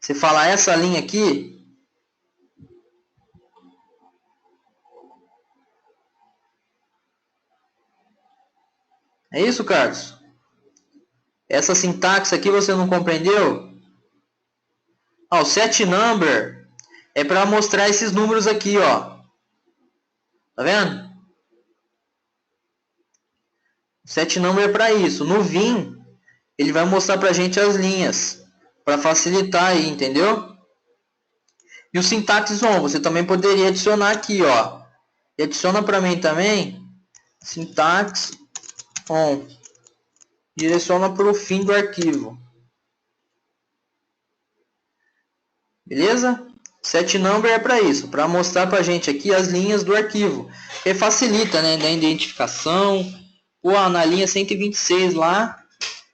você falar essa linha aqui, é isso, Carlos? Essa sintaxe aqui você não compreendeu? Ah, o set number é para mostrar esses números aqui, ó. Tá vendo? O set number é para isso. No Vim, ele vai mostrar pra gente as linhas, para facilitar aí, entendeu? E o syntax on, você também poderia adicionar aqui, ó. E adiciona para mim também syntax on. Direciona para o fim do arquivo. Beleza? Set number é para isso, para mostrar para a gente aqui as linhas do arquivo. Que facilita, né, da identificação. Pô, na linha 126 lá,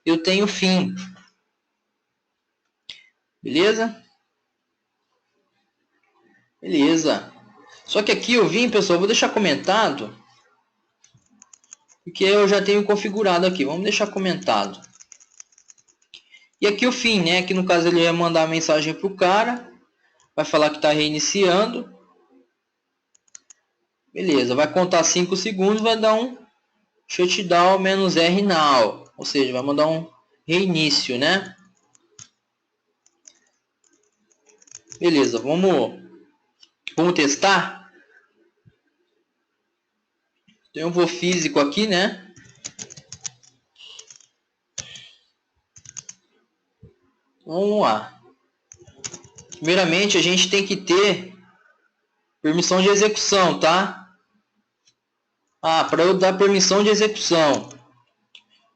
eu tenho fim. Beleza? Beleza. Só que aqui eu vim, pessoal, vou deixar comentado. Porque eu já tenho configurado aqui. Vamos deixar comentado. E aqui o fim, né? Aqui no caso ele vai mandar a mensagem para o cara. Vai falar que está reiniciando. Beleza, vai contar 5 segundos, vai dar um shutdown -R now. Ou seja, vai mandar um reinício, né? Beleza, vamos testar. Tem um voo físico aqui, né? Vamos lá. Primeiramente, a gente tem que ter permissão de execução, tá? Ah, para eu dar permissão de execução.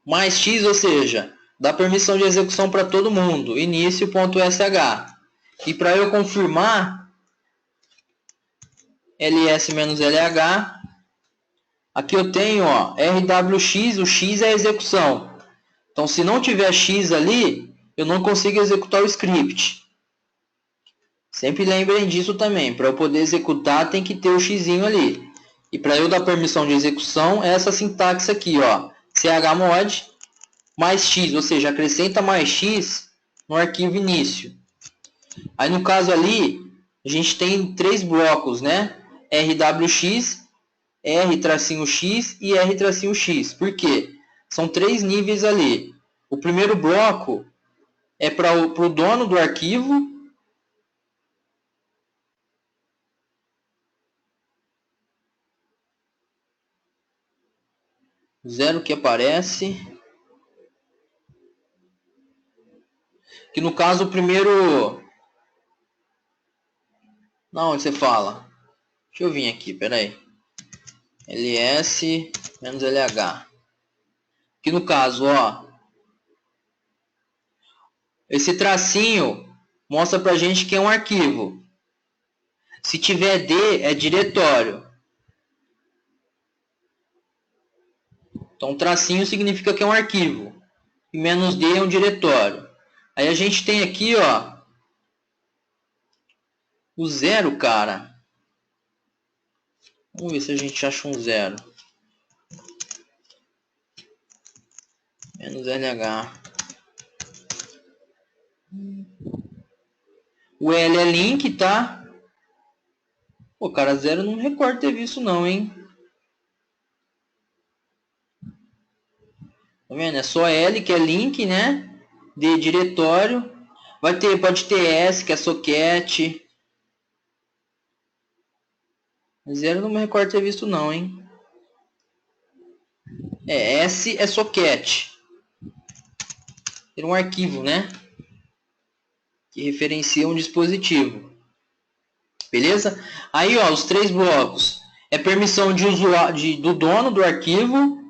Mais X, ou seja, dá permissão de execução para todo mundo. Início.sh. E para eu confirmar, ls-lh. Aqui eu tenho, ó, rwx, o x é a execução. Então, se não tiver x ali, eu não consigo executar o script. Sempre lembrem disso também. Para eu poder executar, tem que ter o x ali. E para eu dar permissão de execução, é essa sintaxe aqui, ó. chmod mais x, ou seja, acrescenta mais x no arquivo início. Aí no caso ali, a gente tem 3 blocos, né? rwx, r-x e r-x. Por quê? São 3 níveis ali. O primeiro bloco é para o dono do arquivo. Zero que aparece. Que no caso o primeiro... Não, onde você fala? Deixa eu vir aqui, peraí. ls-lh. Que no caso, ó, esse tracinho mostra pra gente que é um arquivo. Se tiver D, é diretório. Então, tracinho significa que é um arquivo. E -D é um diretório. Aí a gente tem aqui, ó, o zero, cara. Vamos ver se a gente acha um zero. -LH. O L é link, tá? Pô, cara, zero não me recordo ter visto não, hein? Tá vendo? É só L, que é link, né? D, diretório. Pode ter S, que é socket. Zero não me recordo ter visto não, hein? S é socket. É um arquivo, né? Que referencia um dispositivo. Beleza? Aí, ó, os 3 blocos. É permissão de usuário, do dono do arquivo,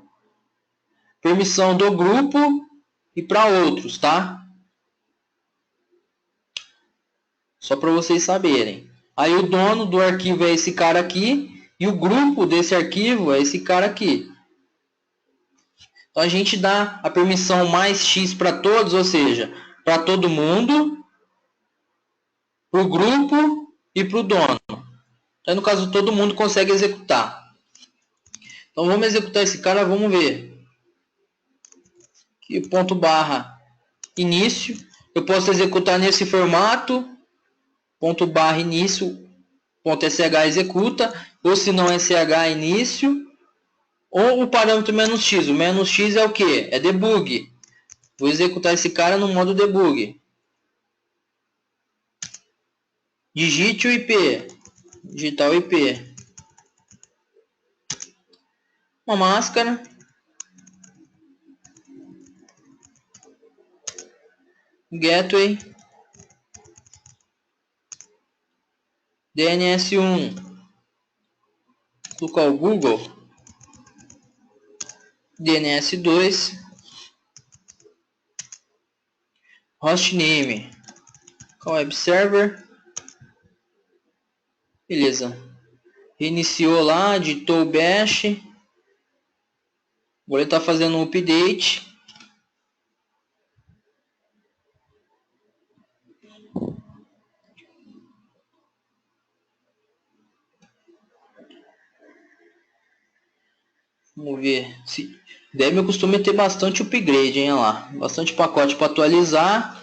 permissão do grupo e para outros, tá? Só para vocês saberem. Aí o dono do arquivo é esse cara aqui E o grupo desse arquivo é esse cara aqui. Então a gente dá a permissão mais X para todos, ou seja, para todo mundo, para o grupo e para o dono. Então, no caso, todo mundo consegue executar. Então vamos executar esse cara, vamos ver. Aqui, ponto barra início. Eu posso executar nesse formato. Ponto barra início. Ponto sh executa. Ou se não sh início. Ou o parâmetro "-x". O "-x" é o que? É debug. Vou executar esse cara no modo debug. Digite o IP. Digitar o IP. Uma máscara. Gateway. DNS1. Colocar o Google. DNS2. Hostname. Web server. Beleza. Reiniciou lá, digitou o bash. Agora ele está fazendo um update. Vamos ver. Se Debian costuma ter bastante upgrade, hein, lá. Bastante pacote para atualizar.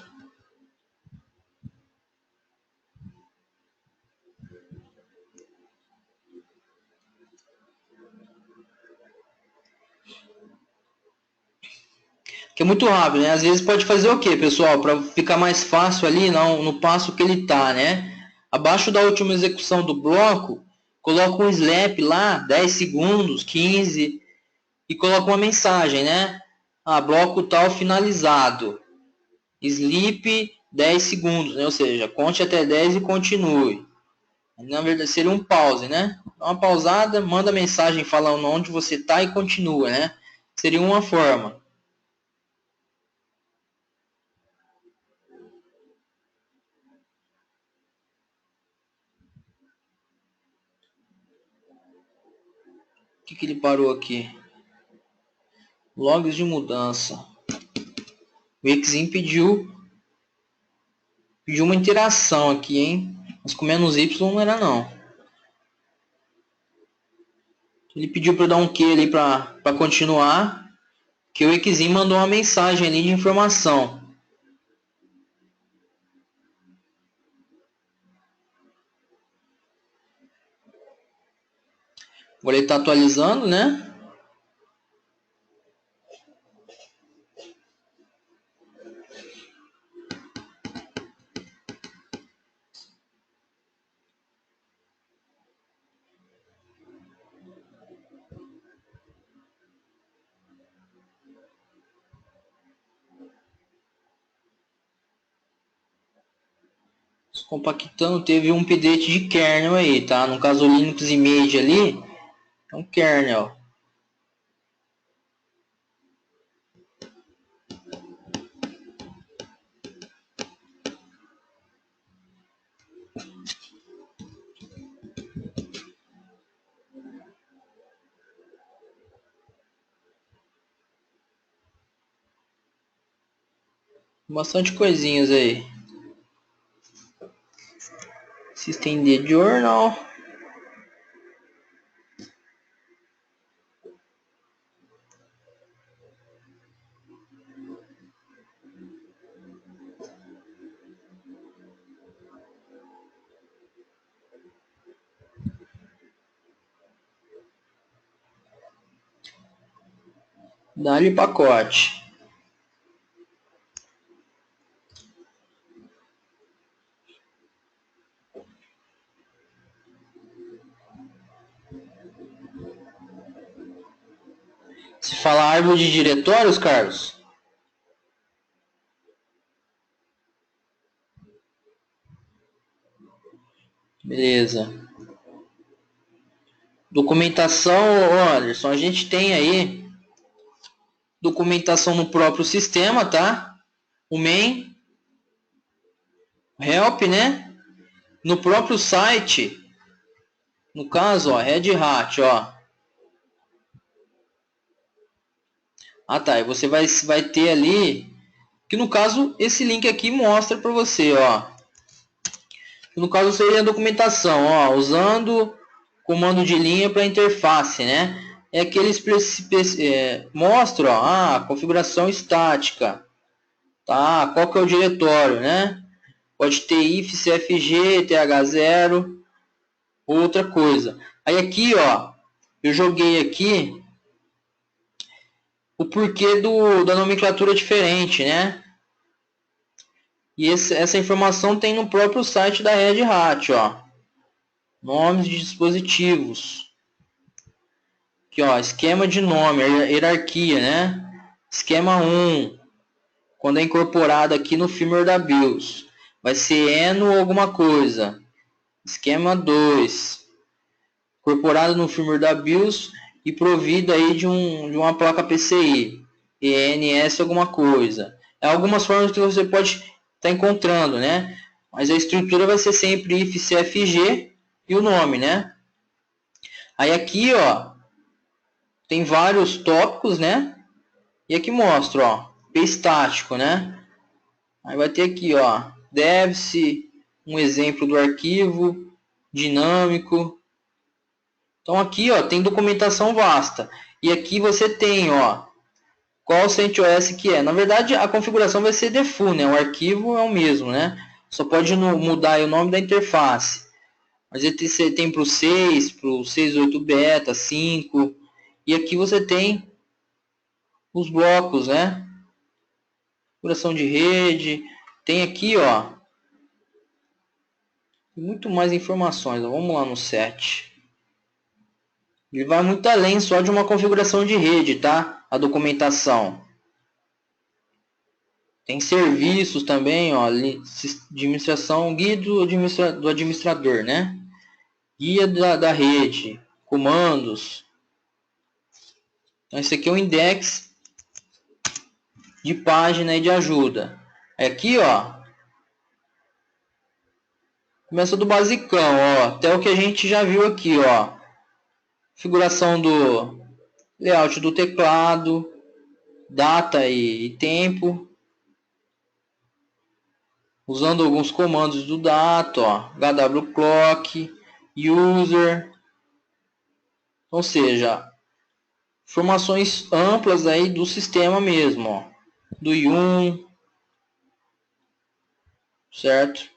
Que é muito rápido, né? Às vezes pode fazer o que, pessoal? Para ficar mais fácil ali no passo que ele tá, né? Abaixo da última execução do bloco, coloca um slap lá, 10 segundos, 15, e coloca uma mensagem, né? Bloco tal finalizado. Sleep 10 segundos, né? Ou seja, conte até 10 e continue. Na verdade, seria um pause, né? Dá uma pausada, manda mensagem falando onde você está e continua, né? Seria uma forma. O que ele parou aqui? Logs de mudança. O Exim pediu uma interação aqui, hein? Mas com "-y" não era não. Ele pediu para eu dar um Q ali para continuar. Que o Exim mandou uma mensagem ali de informação. Agora ele está atualizando, né? Compactando, teve um update de kernel aí, tá? No caso, o Linux Image ali é um kernel. Bastante coisinhas aí. Systemd Journal. Dá-lhe pacote. Se fala árvore de diretórios, Carlos? Beleza. Documentação, Anderson, a gente tem aí documentação no próprio sistema, tá? O main, help, né? No próprio site No caso, ó, Red Hat, ó. Ah, tá. E você vai ter ali, que no caso, esse link aqui mostra para você, ó. No caso seria a documentação, ó, usando comando de linha para interface, né? É que eles mostram, ó, a configuração estática, tá? Qual que é o diretório, né? Pode ter if, cfg, th0, outra coisa. Aí aqui, ó, eu joguei aqui o porquê da nomenclatura diferente, né? E essa informação tem no próprio site da Red Hat, ó. Nomes de dispositivos. Aqui, ó, esquema de nome, hierarquia, né? Esquema 1, quando é incorporado aqui no firmware da BIOS, vai ser ENO alguma coisa. Esquema 2, incorporado no firmware da BIOS e provido aí de uma placa PCI. ENS alguma coisa. É algumas formas que você pode estar encontrando, né? Mas a estrutura vai ser sempre if cfg e o nome, né? Aí aqui, ó, tem vários tópicos, né? E aqui mostra, ó, P estático, né? Aí vai ter aqui, ó, deve-se um exemplo do arquivo dinâmico. Então aqui, ó, tem documentação vasta. E aqui você tem, ó, qual CentOS que é. Na verdade, a configuração vai ser default, né? O arquivo é o mesmo, né? Só pode mudar o nome da interface. Mas você tem para o 6, para o 6.8 beta, 5. E aqui você tem os blocos, né? Configuração de rede. Tem aqui, ó, muito mais informações. Vamos lá no 7. Ele vai muito além só de uma configuração de rede, tá? A documentação. Tem serviços também, ó, administração, guia do administrador, né? Guia da rede, comandos. Então, esse aqui é o index de página e de ajuda. Aqui, ó, começa do basicão, ó, até o que a gente já viu aqui, ó. Configuração do layout do teclado, data e tempo, usando alguns comandos do data, ó, hwclock, user, ou seja, informações amplas aí do sistema mesmo, ó, do YUM, certo?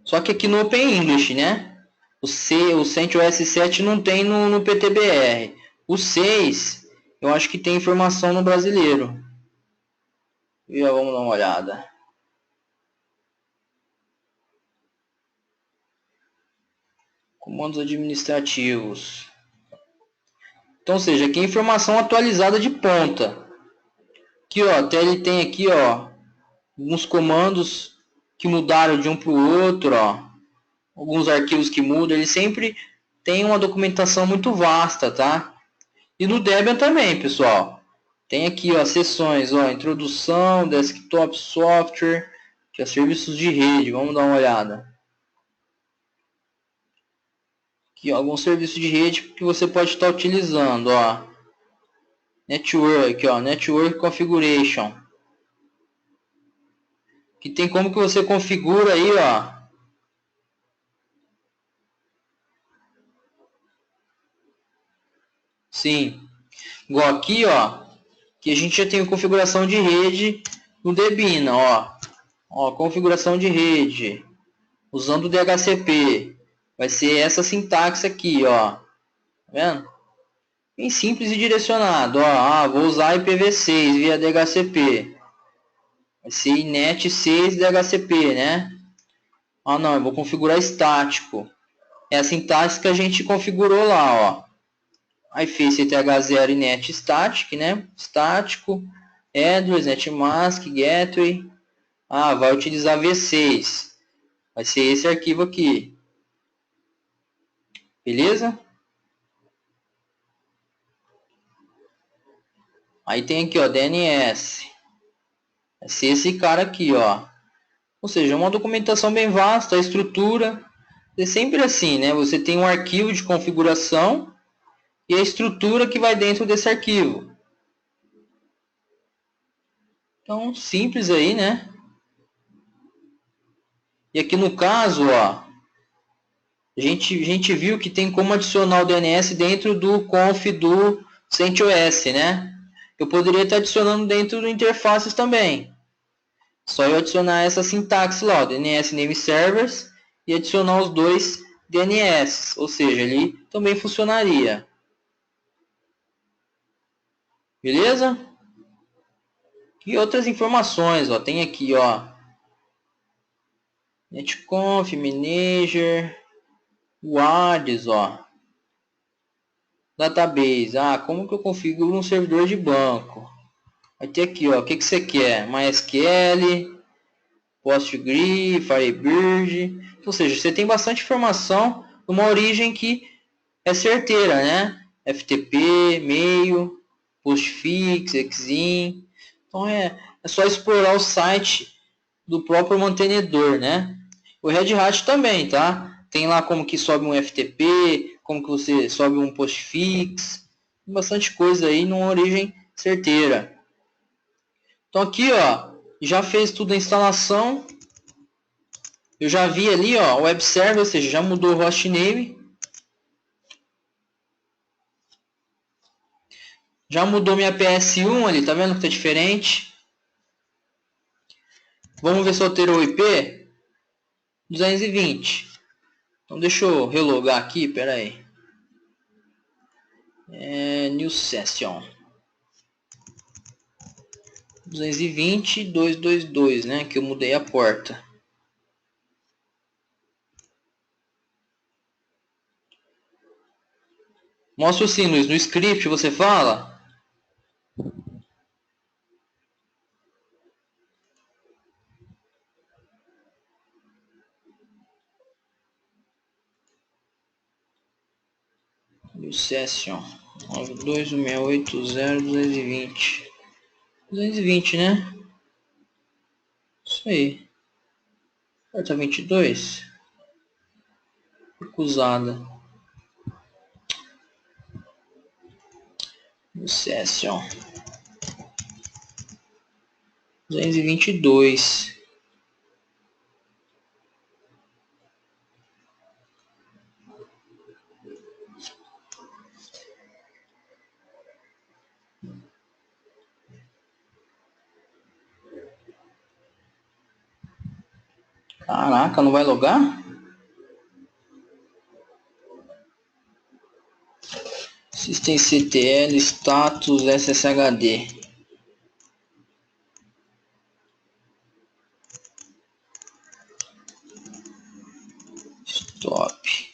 Só que aqui no Open English, né? O CentOS 7 não tem no PTBR. O 6, eu acho que tem informação no brasileiro. E vamos dar uma olhada. Comandos administrativos. Então, ou seja, aqui é informação atualizada de ponta. Aqui, ó, até ele tem aqui, ó, alguns comandos que mudaram de um para o outro, ó. Alguns arquivos que mudam. Ele sempre tem uma documentação muito vasta, tá? E no Debian também, pessoal. Tem aqui, ó, seções, ó, introdução, desktop software, que é serviços de rede. Vamos dar uma olhada. Aqui, ó, alguns serviços de rede que você pode estar utilizando, ó. Network, ó, Network Configuration. Que tem como que você configura aí, ó. Sim. Igual aqui, ó, que a gente já tem configuração de rede no Debina, ó. Ó, configuração de rede usando o DHCP. Vai ser essa sintaxe aqui, ó. Tá vendo? Bem simples e direcionado, ó. Vou usar IPv6 via DHCP. Vai ser inet 6 DHCP, né? Não, eu vou configurar estático. É a sintaxe que a gente configurou lá, ó. Aí fez CTH0 inet static, né? Estático, address, netmask, gateway. Vai utilizar v6. Vai ser esse arquivo aqui. Beleza? Aí tem aqui, ó, DNS. Vai ser esse cara aqui, ó. Ou seja, uma documentação bem vasta, a estrutura. É sempre assim, né? Você tem um arquivo de configuração e a estrutura que vai dentro desse arquivo. Então, simples aí, né? E aqui no caso, ó, a gente viu que tem como adicionar o DNS dentro do conf do CentOS, né? Eu poderia estar adicionando dentro do interfaces também. Só eu adicionar essa sintaxe lá, DNS Name Servers, e adicionar os dois DNS, ou seja, ali também funcionaria. Beleza? E outras informações, ó, tem aqui, ó, netconf, manager, WADs, ó, database, como que eu configuro um servidor de banco? Vai ter aqui, ó, o que você quer? MySQL, PostgreSQL, Firebird, ou seja, você tem bastante informação, uma origem que é certeira, né? FTP, e-mail, postfix, exim. Então é só explorar o site do próprio mantenedor, né? O Red Hat também, tá? Tem lá como que sobe um FTP, como que você sobe um postfix, tem bastante coisa aí numa origem certeira. Então aqui, ó, já fez tudo a instalação. Eu já vi ali, ó, o web server, ou seja, já mudou o hostname. Já mudou minha PS1 ali, tá vendo que tá diferente? Vamos ver se eu alterou o IP. 220. Então deixa eu relogar aqui, pera aí. New Session. 220.222, né? Que eu mudei a porta. Mostra assim, Luiz. No script você fala. New Session. 92.168.0.220. 220, né? Isso aí. Porta 22. Recusada. New Session. 222. Caraca, não vai logar? systemctl status sshd. Stop.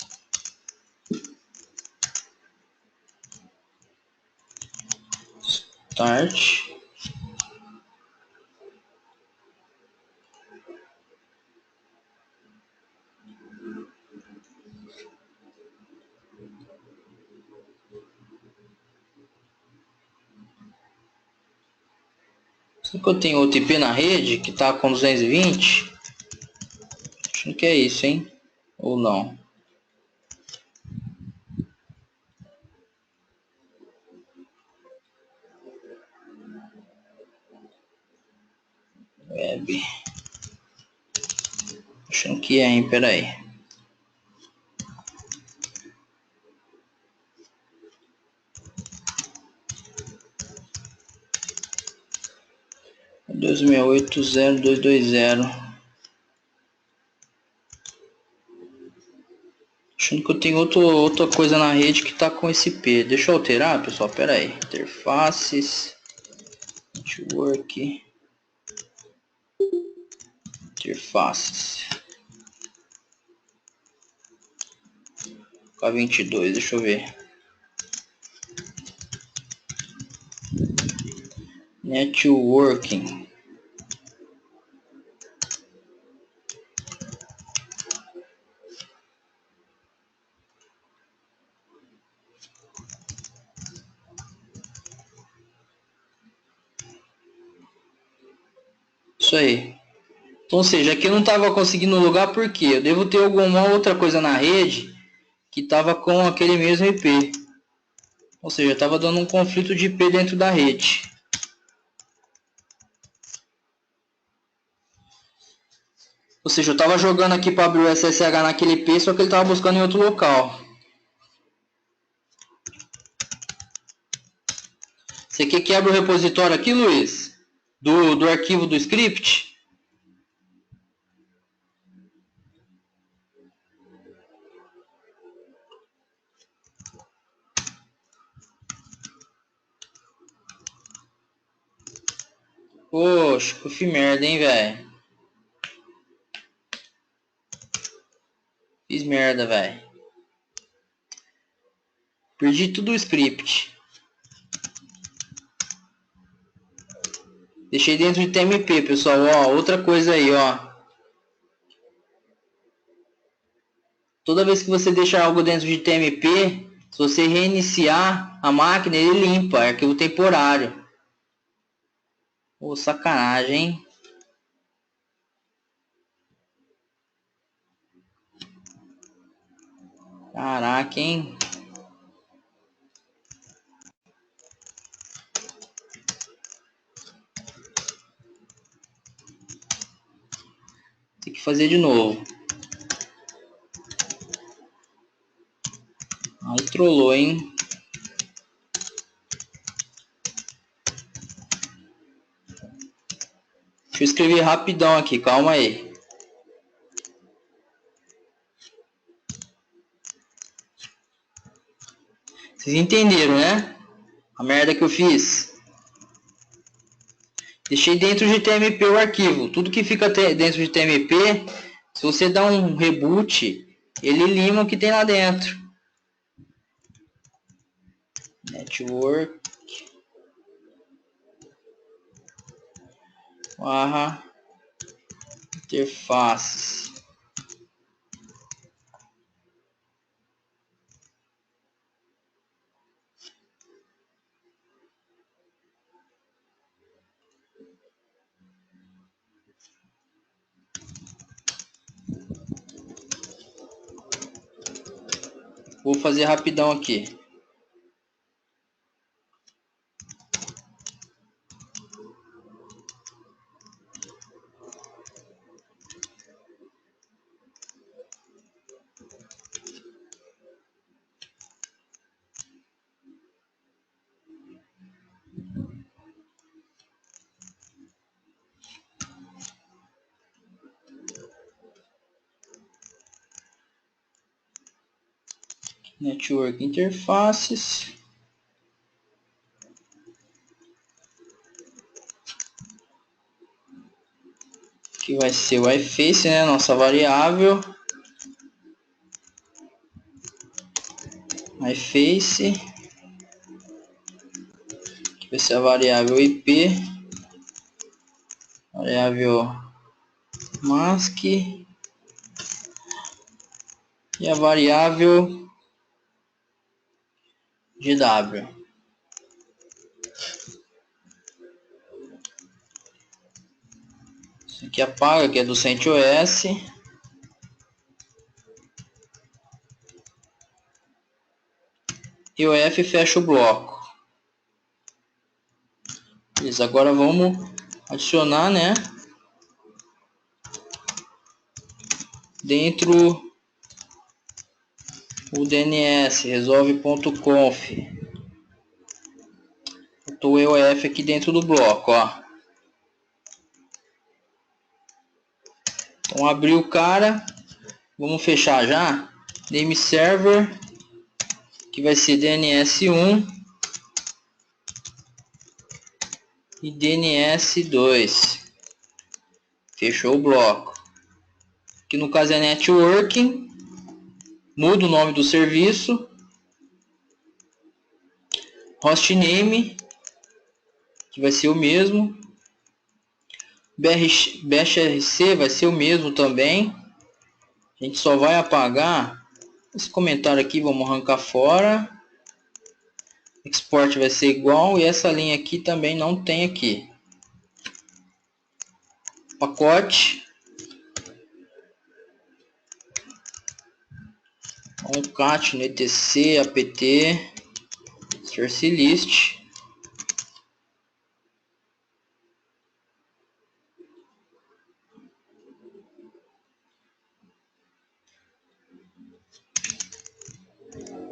Start. Será que eu tenho outro IP na rede que tá com 220? Acho que é isso, hein? Ou não? Web. Achando que é, hein? Pera aí. Dois mil oito zero dois dois zero. Achando que eu tenho outra coisa na rede que tá com esse IP. Deixa eu alterar, pessoal. Pera aí. Interfaces. Network. Interfaces. K22, deixa eu ver. Networking. Isso aí. Então, ou seja, aqui eu não estava conseguindo logar porque eu devo ter alguma outra coisa na rede que estava com aquele mesmo IP. Ou seja, estava dando um conflito de IP dentro da rede. Ou seja, eu estava jogando aqui para abrir o SSH naquele IP, só que ele estava buscando em outro local. Você quer que abra o repositório aqui, Luiz? Do arquivo do script? Poxa, que merda, hein, velho? Fiz merda, velho. Perdi tudo o script. Deixei dentro de TMP, pessoal. Ó, outra coisa aí, ó. Toda vez que você deixar algo dentro de TMP, se você reiniciar a máquina, ele limpa. É arquivo temporário. Ô, sacanagem, hein? Caraca, hein? Tem que fazer de novo. Aí trollou, hein? Deixa eu escrever rapidão aqui, calma aí. Vocês entenderam, né? A merda que eu fiz. Deixei dentro de TMP o arquivo. Tudo que fica dentro de TMP, se você dá um reboot, ele lima o que tem lá dentro. Network. Interfaces. Vou fazer rapidão aqui. Network Interfaces. Que vai ser o iFace, né? Nossa variável. iFace. Que vai ser a variável IP. Variável mask. E a variável GW. Isso aqui apaga, que é do CentOS. E o F fecha o bloco. Beleza, agora vamos adicionar, né? Dentro o DNS resolve.conf. Botou o EOF aqui dentro do bloco, ó. Então abrir o cara, vamos fechar já. Name server, que vai ser DNS1 e DNS2. Fechou o bloco. Aqui no caso é networking. Muda o nome do serviço. Hostname, que vai ser o mesmo. BSRC vai ser o mesmo também. A gente só vai apagar esse comentário aqui, vamos arrancar fora. Export vai ser igual e essa linha aqui também não tem aqui. Pacote, concat no etc apt source list.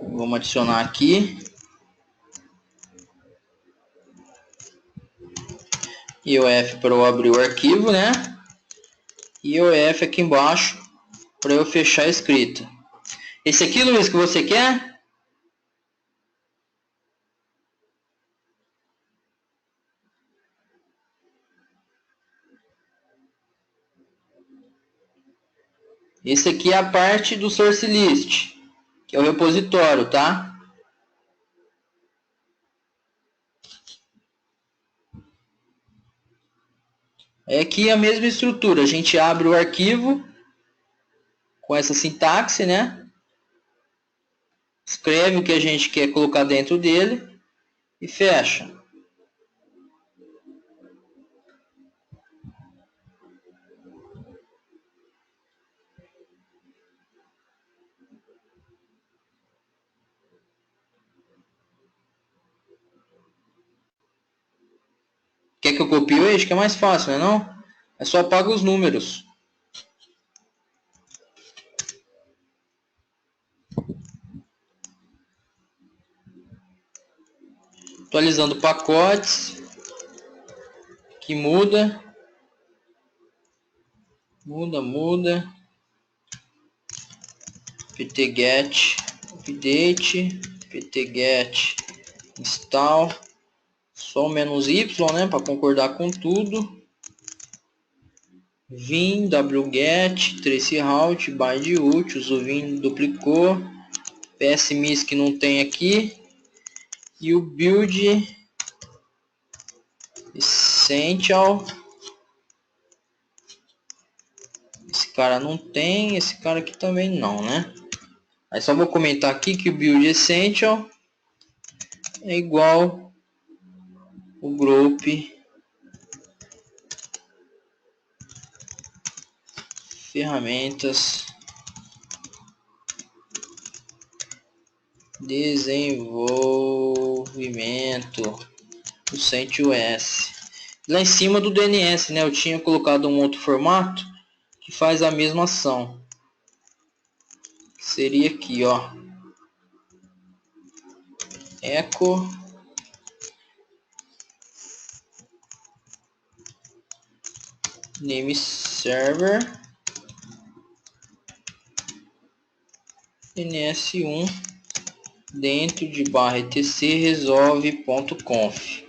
Vamos adicionar aqui. IOF para eu abrir o arquivo, né? E IOF aqui embaixo para eu fechar a escrita. Esse aqui, Luiz, que você quer? Esse aqui é a parte do source list, que é o repositório, tá? É aqui a mesma estrutura. A gente abre o arquivo com essa sintaxe, né? Escreve o que a gente quer colocar dentro dele e fecha. Quer que eu copie o eixo? Que é mais fácil, né? Não? É só apagar os números. Atualizando pacotes. Que muda. Muda. ptget update. ptget install. Só o "-y", né? Para concordar com tudo. Vim, wget, traceroute, bind útil, o vim duplicou, psmis que não tem aqui, e o build essential, esse cara não tem, esse cara aqui também não, né? Aí só vou comentar aqui que o build essential é igual o group ferramentas desenvolvimento do CentOS. Lá em cima do DNS, né? Eu tinha colocado um outro formato que faz a mesma ação. Seria aqui, ó. Echo name server ns1 dentro de /etc resolve.conf.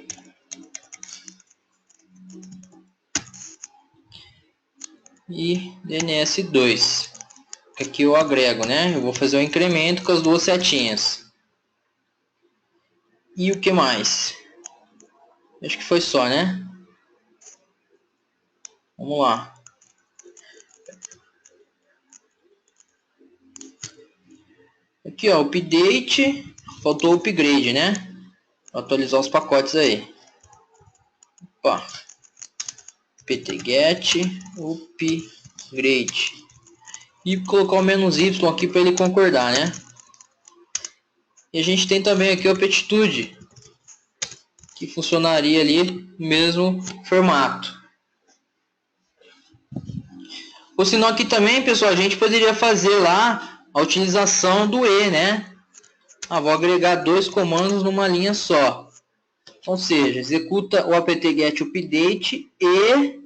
E DNS2, que aqui eu agrego, né? Eu vou fazer o incremento com as duas setinhas. E o que mais? Acho que foi só, né? Vamos lá. Aqui, ó, update, faltou upgrade, né? Vou atualizar os pacotes aí. Opa. ptget upgrade. E colocar o "-y" aqui para ele concordar, né? E a gente tem também aqui o aptitude, que funcionaria ali no mesmo formato. Ou senão aqui também, pessoal, a gente poderia fazer lá a utilização do "e", né? Vou agregar dois comandos numa linha só. Ou seja, executa o apt-get update e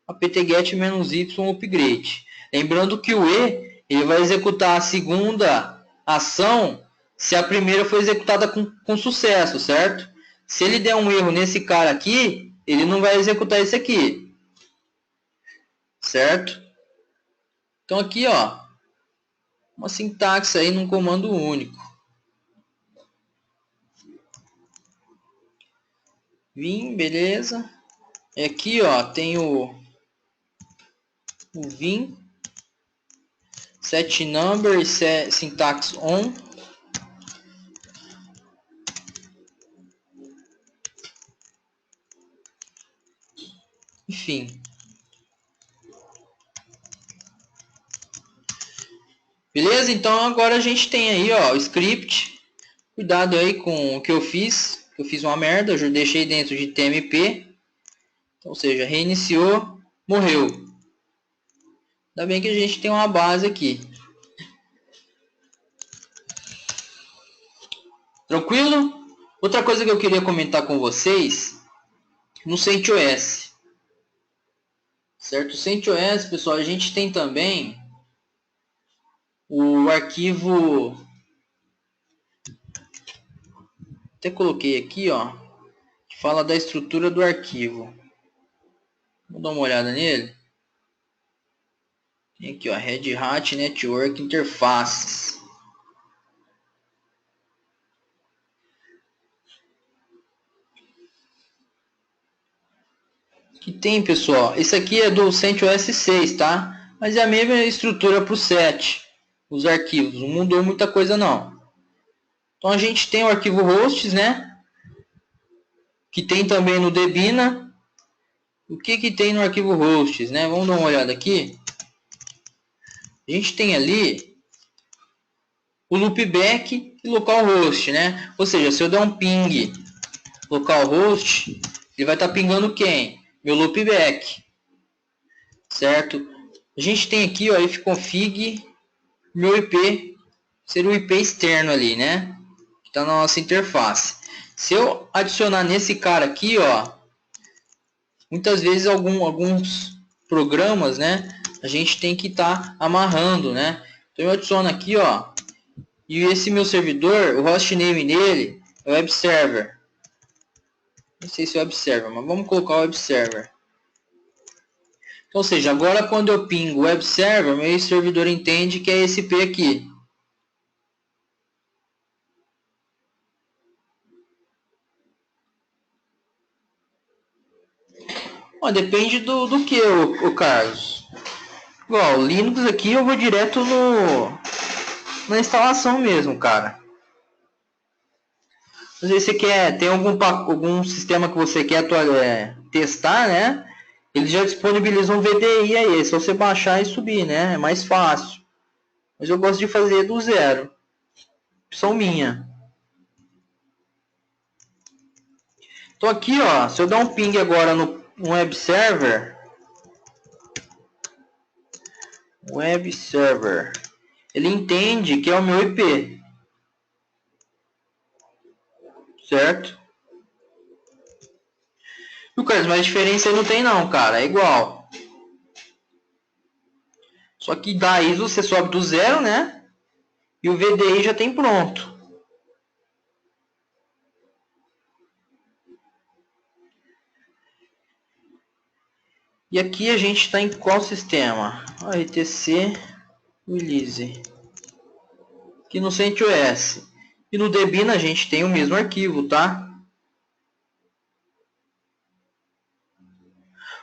apt-get "-y upgrade. Lembrando que o "e" ele vai executar a segunda ação se a primeira foi executada com sucesso, certo? Se ele der um erro nesse cara aqui, ele não vai executar esse aqui, certo? Então aqui, ó, uma sintaxe aí num comando único. Vim, beleza. E aqui, ó, tem o vim, set number e syntax on. Enfim. Beleza? Então agora a gente tem aí, ó, o script. Cuidado aí com o que eu fiz. Eu fiz uma merda, eu já deixei dentro de TMP. Então, ou seja, reiniciou, morreu. Ainda bem que a gente tem uma base aqui. Tranquilo? Outra coisa que eu queria comentar com vocês, no CentOS. Certo? O CentOS, pessoal, a gente tem também o arquivo... Até coloquei aqui, ó, que fala da estrutura do arquivo. Vamos dar uma olhada nele. Tem aqui, ó, Red Hat Network Interfaces. Que tem, pessoal, esse aqui é do CentOS 6, tá? Mas é a mesma estrutura para o 7, os arquivos, não mudou muita coisa não. Então a gente tem o arquivo hosts, né? Que tem também no Debina. O que tem no arquivo hosts, né? Vamos dar uma olhada aqui. A gente tem ali o loopback e localhost, né? Ou seja, se eu der um ping localhost, ele vai estar pingando quem? Meu loopback, certo? A gente tem aqui, ó, ifconfig, meu IP, seria o IP externo ali, né? Que está na nossa interface. Se eu adicionar nesse cara aqui, ó, muitas vezes alguns programas, né? A gente tem que estar amarrando, né? Então eu adiciono aqui, ó, e esse meu servidor, o hostname dele é web server. Não sei se é web server, mas vamos colocar o web server. Então, ou seja, agora quando eu pingo web server, meu servidor entende que é esse IP aqui. Ó, depende do que, o Carlos. Igual, o Linux aqui eu vou direto na instalação mesmo, cara. Às vezes você quer, tem algum sistema que você quer testar, né? Eles já disponibilizam um VDI aí, é só você baixar e subir, né? É mais fácil. Mas eu gosto de fazer do zero. Opção minha. Então aqui, ó, se eu dar um ping agora no web server, ele entende que é o meu IP, certo? E o Carlos, mas diferença não tem não, cara, é igual. Só que da ISO você sobe do zero, né? E o VDI já tem pronto. E aqui a gente está em qual sistema? RTC Release. Aqui no CentOS. E no Debina a gente tem o mesmo arquivo, tá?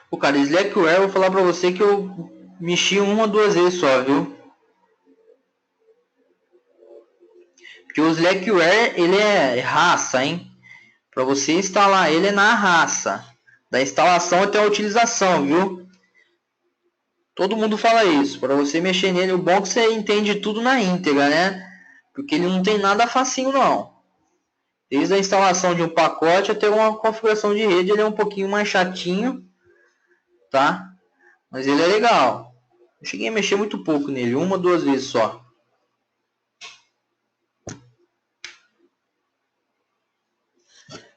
O cara, Slackware, eu vou falar para você que eu mexi uma ou duas vezes só, viu? Porque o Slackware, ele é raça, hein? Para você instalar ele é na raça. Da instalação até a utilização, viu? Todo mundo fala isso. Para você mexer nele, o bom é que você entende tudo na íntegra, né? Porque ele não tem nada facinho, não. Desde a instalação de um pacote até uma configuração de rede, ele é um pouquinho mais chatinho, tá? Mas ele é legal. Eu cheguei a mexer muito pouco nele, uma ou duas vezes só.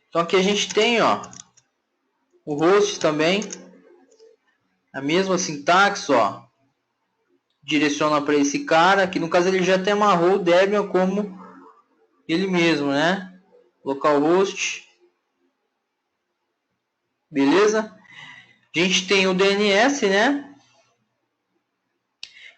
Então aqui a gente tem, ó, o host também, a mesma sintaxe, ó. Direciona para esse cara, que no caso ele já até amarrou o Debian como ele mesmo, né? Localhost. Beleza? A gente tem o DNS, né?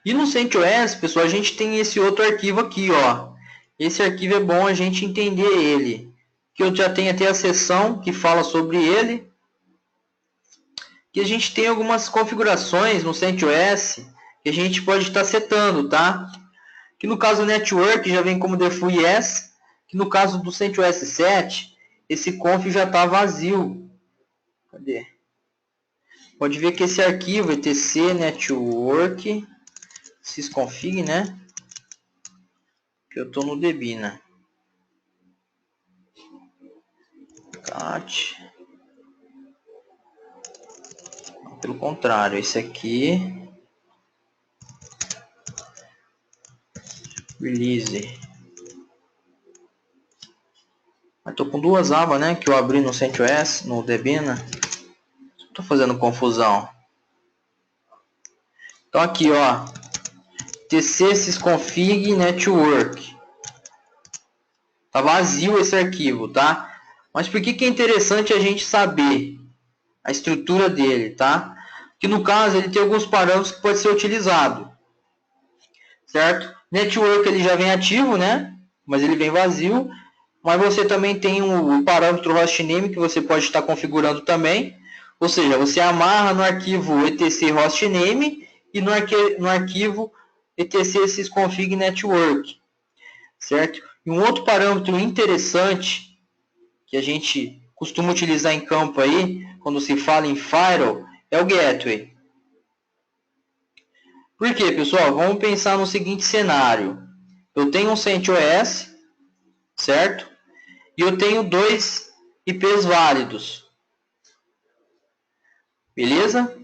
E no CentOS, pessoal, a gente tem esse outro arquivo aqui, ó. Esse arquivo é bom a gente entender ele. Que eu já tenho até a seção que fala sobre ele. Que a gente tem algumas configurações no CentOS que a gente pode estar setando, tá? Que no caso do Network já vem como default yes. Que no caso do CentOS 7, esse conf já está vazio. Cadê? Pode ver que esse arquivo etc network sysconfig, né? que eu estou no Debina. Cat. Pelo contrário, esse aqui. Release. Mas tô com duas abas, né? Que eu abri no CentOS, no Debina. Tô fazendo confusão. Então aqui, ó. TC sysconfig network. Tá vazio esse arquivo, tá? Mas por que é interessante a gente saber a estrutura dele, tá? Que no caso ele tem alguns parâmetros que pode ser utilizado, certo? Network ele já vem ativo, né? Mas ele vem vazio. Mas você também tem o parâmetro hostname que você pode estar configurando também. Ou seja, você amarra no arquivo etc hostname e no arquivo etc sysconfig network, certo? E um outro parâmetro interessante que a gente costuma utilizar em campo aí, quando se fala em firewall, é o gateway. Por quê, pessoal? Vamos pensar no seguinte cenário. Eu tenho um CentOS, certo? E eu tenho dois IPs válidos. Beleza?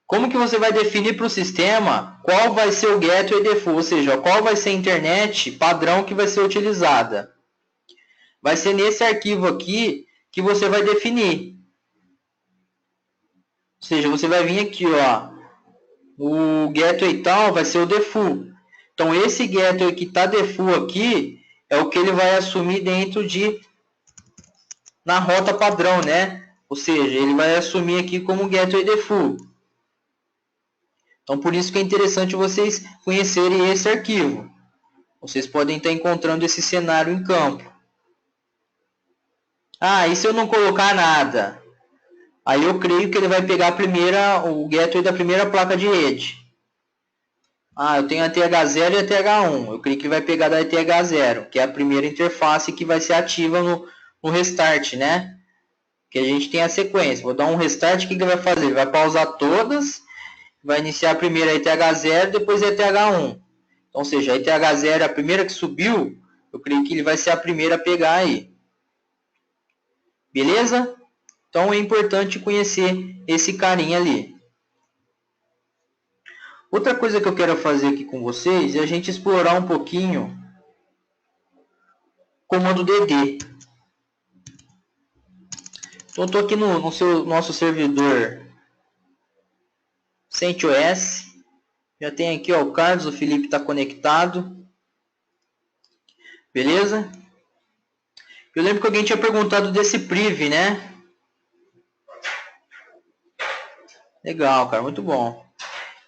Como que você vai definir para o sistema qual vai ser o gateway default, ou seja, qual vai ser a internet padrão que vai ser utilizada? Vai ser nesse arquivo aqui que você vai definir. Ou seja, você vai vir aqui, ó, o gateway tal vai ser o default. Então, esse gateway que está default aqui é o que ele vai assumir dentro de na rota padrão, né? Ou seja, ele vai assumir aqui como gateway default. Então, por isso que é interessante vocês conhecerem esse arquivo. Vocês podem estar encontrando esse cenário em campo. Ah, e se eu não colocar nada? Aí eu creio que ele vai pegar o gateway da primeira placa de rede. Ah, eu tenho a TH0 e a TH1. Eu creio que ele vai pegar da TH0, que é a primeira interface que vai ser ativa no restart, né? Que a gente tem a sequência. Vou dar um restart, o que ele vai fazer? Ele vai pausar todas, vai iniciar a primeira ETH0, depois a ETH1. Então, ou seja, a ETH0 é a primeira que subiu, eu creio que ele vai ser a primeira a pegar aí. Beleza? Então é importante conhecer esse carinha ali. Outra coisa que eu quero fazer aqui com vocês é a gente explorar um pouquinho o comando DD. Então, estou aqui no nosso servidor CentOS. Já tem aqui ó, o Carlos, o Felipe está conectado. Beleza? Eu lembro que alguém tinha perguntado desse priv, né? Legal, cara, muito bom.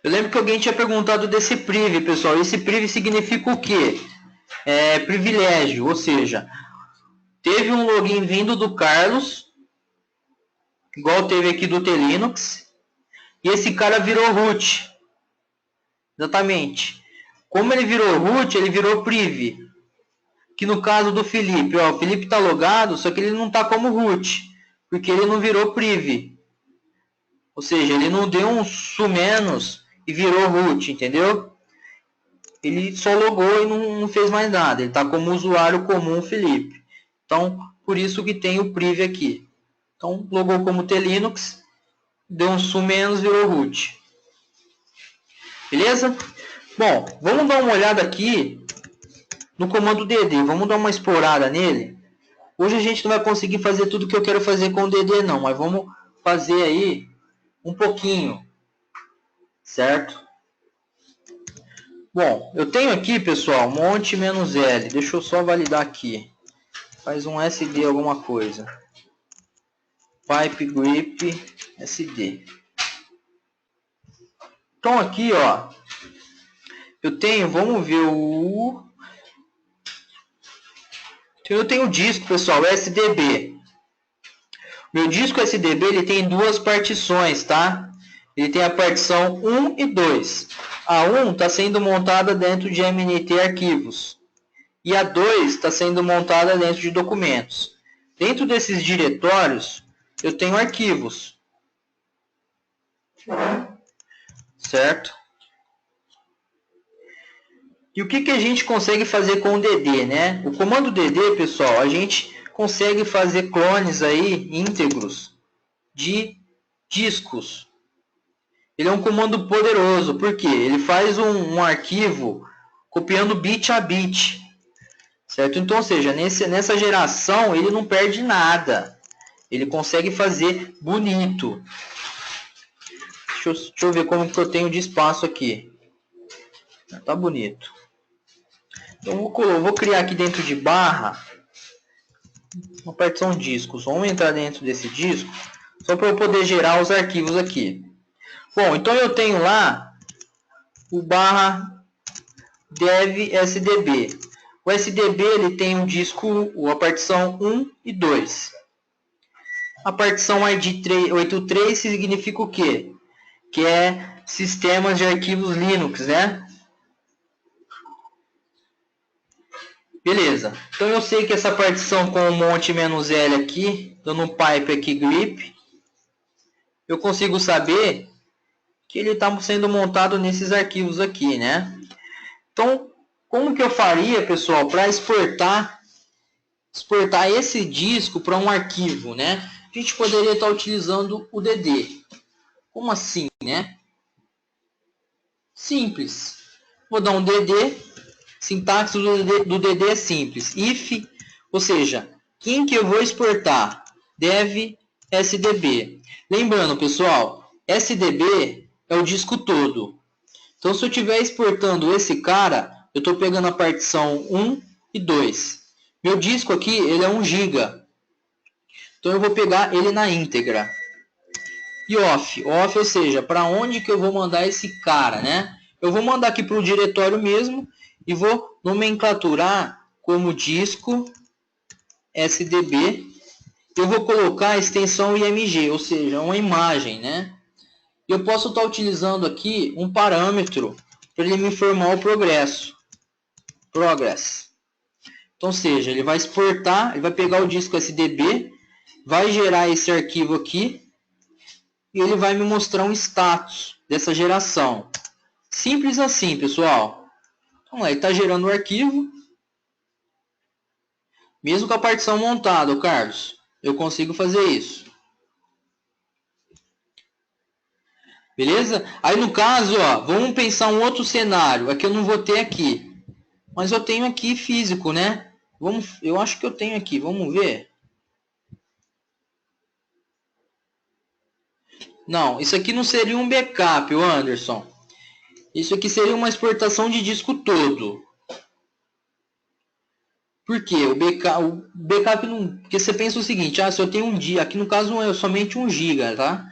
Eu lembro que alguém tinha perguntado desse priv, pessoal. Esse priv significa o quê? É privilégio, ou seja, teve um login vindo do Carlos, igual teve aqui do T-Linux, e esse cara virou root. Exatamente. Como ele virou root, ele virou priv. Que no caso do Felipe, ó, o Felipe está logado, só que ele não está como root, porque ele não virou priv. Ou seja, ele não deu um sumenos e virou root, entendeu? Ele só logou e não fez mais nada. Ele está como usuário comum Felipe. Então, por isso que tem o priv aqui. Então, logou como T-Linux, deu um sumenos, virou root. Beleza? Bom, vamos dar uma olhada aqui no comando DD. Vamos dar uma explorada nele. Hoje a gente não vai conseguir fazer tudo que eu quero fazer com o DD não, mas vamos fazer aí um pouquinho, certo? Bom, eu tenho aqui, pessoal, monte-L. Deixa eu só validar aqui. Faz um SD alguma coisa. Pipe grip SD. Então aqui, ó, eu tenho, vamos ver eu tenho o disco, pessoal, SDB. Meu disco SDB ele tem duas partições, tá? Ele tem a partição 1 e 2. A 1 está sendo montada dentro de MNT arquivos. E a 2 está sendo montada dentro de documentos. Dentro desses diretórios, eu tenho arquivos. Certo? E o que a gente consegue fazer com o DD, né? O comando DD, pessoal, a gente consegue fazer clones aí íntegros de discos. Ele é um comando poderoso, porque ele faz um arquivo copiando bit a bit, certo? Então, ou seja, nessa geração ele não perde nada. Ele consegue fazer bonito. Deixa eu ver como que eu tenho de espaço aqui. Tá bonito. Então, eu vou criar aqui dentro de barra uma partição discos. Vamos entrar dentro desse disco só para eu poder gerar os arquivos aqui. Bom, então eu tenho lá o barra dev SDB. O SDB ele tem um disco, a partição 1 e 2. A partição ID 83 significa o quê? Que é sistemas de arquivos Linux, né? Beleza. Então eu sei que essa partição com o monte "-l aqui, dando um pipe aqui grep, eu consigo saber que ele está sendo montado nesses arquivos aqui, né? Então, como que eu faria, pessoal, para exportar esse disco para um arquivo, né? A gente poderia estar utilizando o DD. Como assim, né? Simples. Vou dar um DD. Sintaxe do DD é simples. If, ou seja, quem que eu vou exportar? Dev SDB. Lembrando, pessoal, SDB é o disco todo. Então, se eu estiver exportando esse cara, eu estou pegando a partição 1 e 2. Meu disco aqui, ele é 1 GB. Então, eu vou pegar ele na íntegra. E off, ou seja, para onde que eu vou mandar esse cara, né? Eu vou mandar aqui para o diretório mesmo e vou nomenclaturar como disco SDB. Eu vou colocar a extensão IMG, ou seja, uma imagem, né? Eu posso estar utilizando aqui um parâmetro para ele me informar o progresso. Progress. Então, ou seja, ele vai exportar, ele vai pegar o disco SDB, vai gerar esse arquivo aqui e ele vai me mostrar um status dessa geração. Simples assim, pessoal. Então, ele está gerando o arquivo. Mesmo com a partição montada, Carlos, eu consigo fazer isso. Beleza? Aí no caso, ó, vamos pensar um outro cenário. Aqui eu não vou ter aqui. Mas eu tenho aqui físico, né? Eu acho que eu tenho aqui. Vamos ver. Não, isso aqui não seria um backup, Anderson. Isso aqui seria uma exportação de disco todo. Por quê? O backup não... Porque você pensa o seguinte, se eu tenho um dia, aqui no caso é somente 1 GB, tá?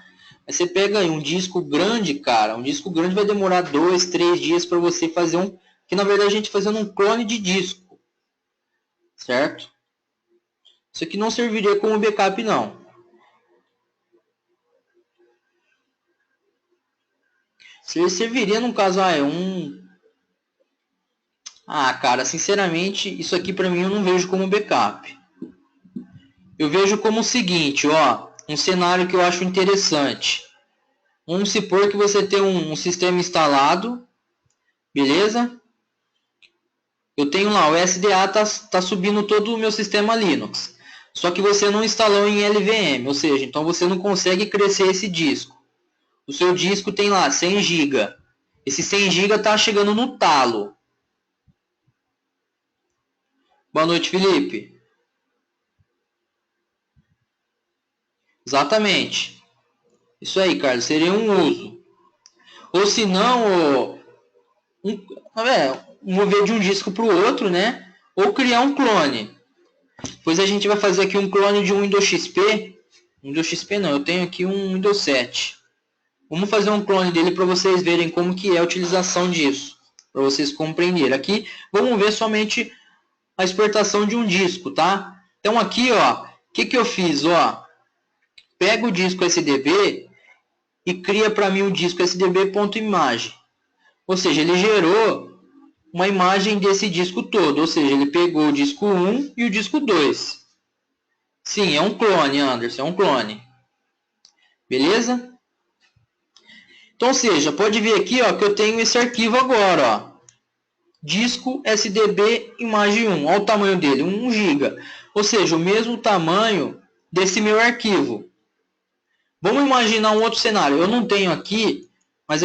Aí você pega aí um disco grande, cara, um disco grande vai demorar 2, 3 dias para você fazer um... Que na verdade a gente fazendo um clone de disco. Certo? Isso aqui não serviria como backup, não. Serviria no caso, cara, sinceramente, isso aqui para mim eu não vejo como backup. Eu vejo como o seguinte, ó, um cenário que eu acho interessante. Vamos supor que você tem um sistema instalado, beleza? Eu tenho lá, o SDA tá subindo todo o meu sistema Linux. Só que você não instalou em LVM, ou seja, então você não consegue crescer esse disco. O seu disco tem lá 100 GB. Esse 100 GB está chegando no talo. Boa noite, Felipe. Exatamente. Isso aí, Carlos, seria um uso. Ou se não, mover de um disco para o outro, né? Ou criar um clone. Pois a gente vai fazer aqui um clone de um Windows XP. Windows XP não, eu tenho aqui um Windows 7. Vamos fazer um clone dele para vocês verem como que é a utilização disso. Para vocês compreenderem. Aqui, vamos ver somente a exportação de um disco, tá? Então aqui, ó, o que eu fiz, ó? Pega o disco SDB e cria para mim o disco SDB.imagem. Ou seja, ele gerou uma imagem desse disco todo. Ou seja, ele pegou o disco 1 e o disco 2. Sim, é um clone, Anderson, é um clone. Beleza? Então, ou seja, pode ver aqui, ó, que eu tenho esse arquivo agora, ó. disco SDB imagem 1. Olha o tamanho dele, 1 GB. Ou seja, o mesmo tamanho desse meu arquivo. Vamos imaginar um outro cenário. Eu não tenho aqui, mas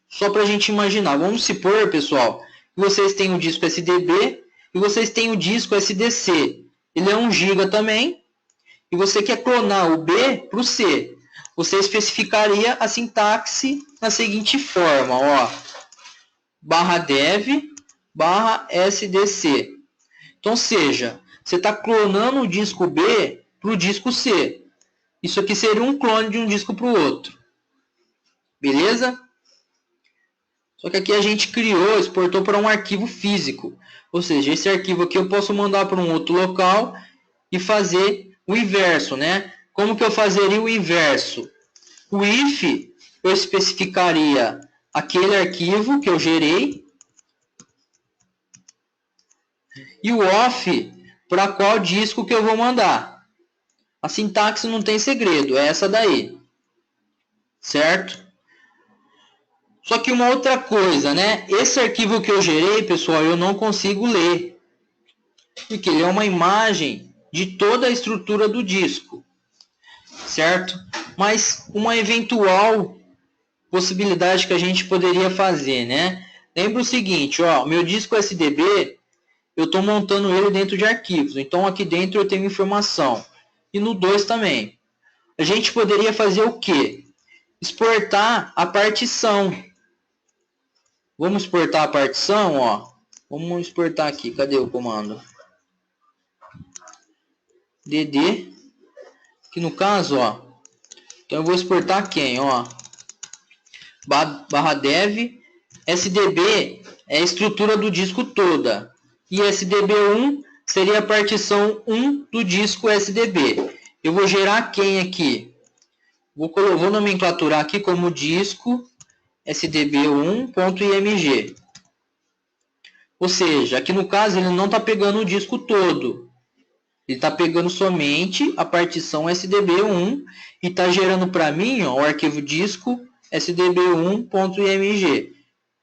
só para a gente imaginar. Vamos supor, pessoal, que vocês têm o disco SDB e vocês têm o disco SDC. Ele é 1 GB também. E você quer clonar o B para o C. Você especificaria a sintaxe na seguinte forma, ó, /dev /sdc. Então, seja, você está clonando o disco B para o disco C. Isso aqui seria um clone de um disco para o outro. Beleza? Só que aqui a gente criou, exportou para um arquivo físico. Ou seja, esse arquivo aqui eu posso mandar para um outro local e fazer o inverso, né? Como que eu fazeria o inverso? O if, eu especificaria aquele arquivo que eu gerei. E o off, para qual disco que eu vou mandar. A sintaxe não tem segredo, é essa daí. Certo? Só que uma outra coisa, né? Esse arquivo que eu gerei, pessoal, eu não consigo ler. Porque ele é uma imagem de toda a estrutura do disco. Certo? Mas uma eventual possibilidade que a gente poderia fazer, né? Lembra o seguinte, ó, meu disco SDB, eu estou montando ele dentro de arquivos. Então, aqui dentro eu tenho informação. E no 2 também. A gente poderia fazer o quê? Exportar a partição. Vamos exportar a partição, ó. Vamos exportar aqui. Cadê o comando? dd. Que no caso, ó. Então eu vou exportar quem, ó? /dev. SDB é a estrutura do disco toda. E SDB1 seria a partição 1 do disco SDB. Eu vou gerar quem aqui? Vou nomenclaturar aqui como disco sdb1.img. Ou seja, aqui no caso ele não está pegando o disco todo. Ele está pegando somente a partição sdb1 e está gerando para mim, ó, o arquivo disco sdb1.img.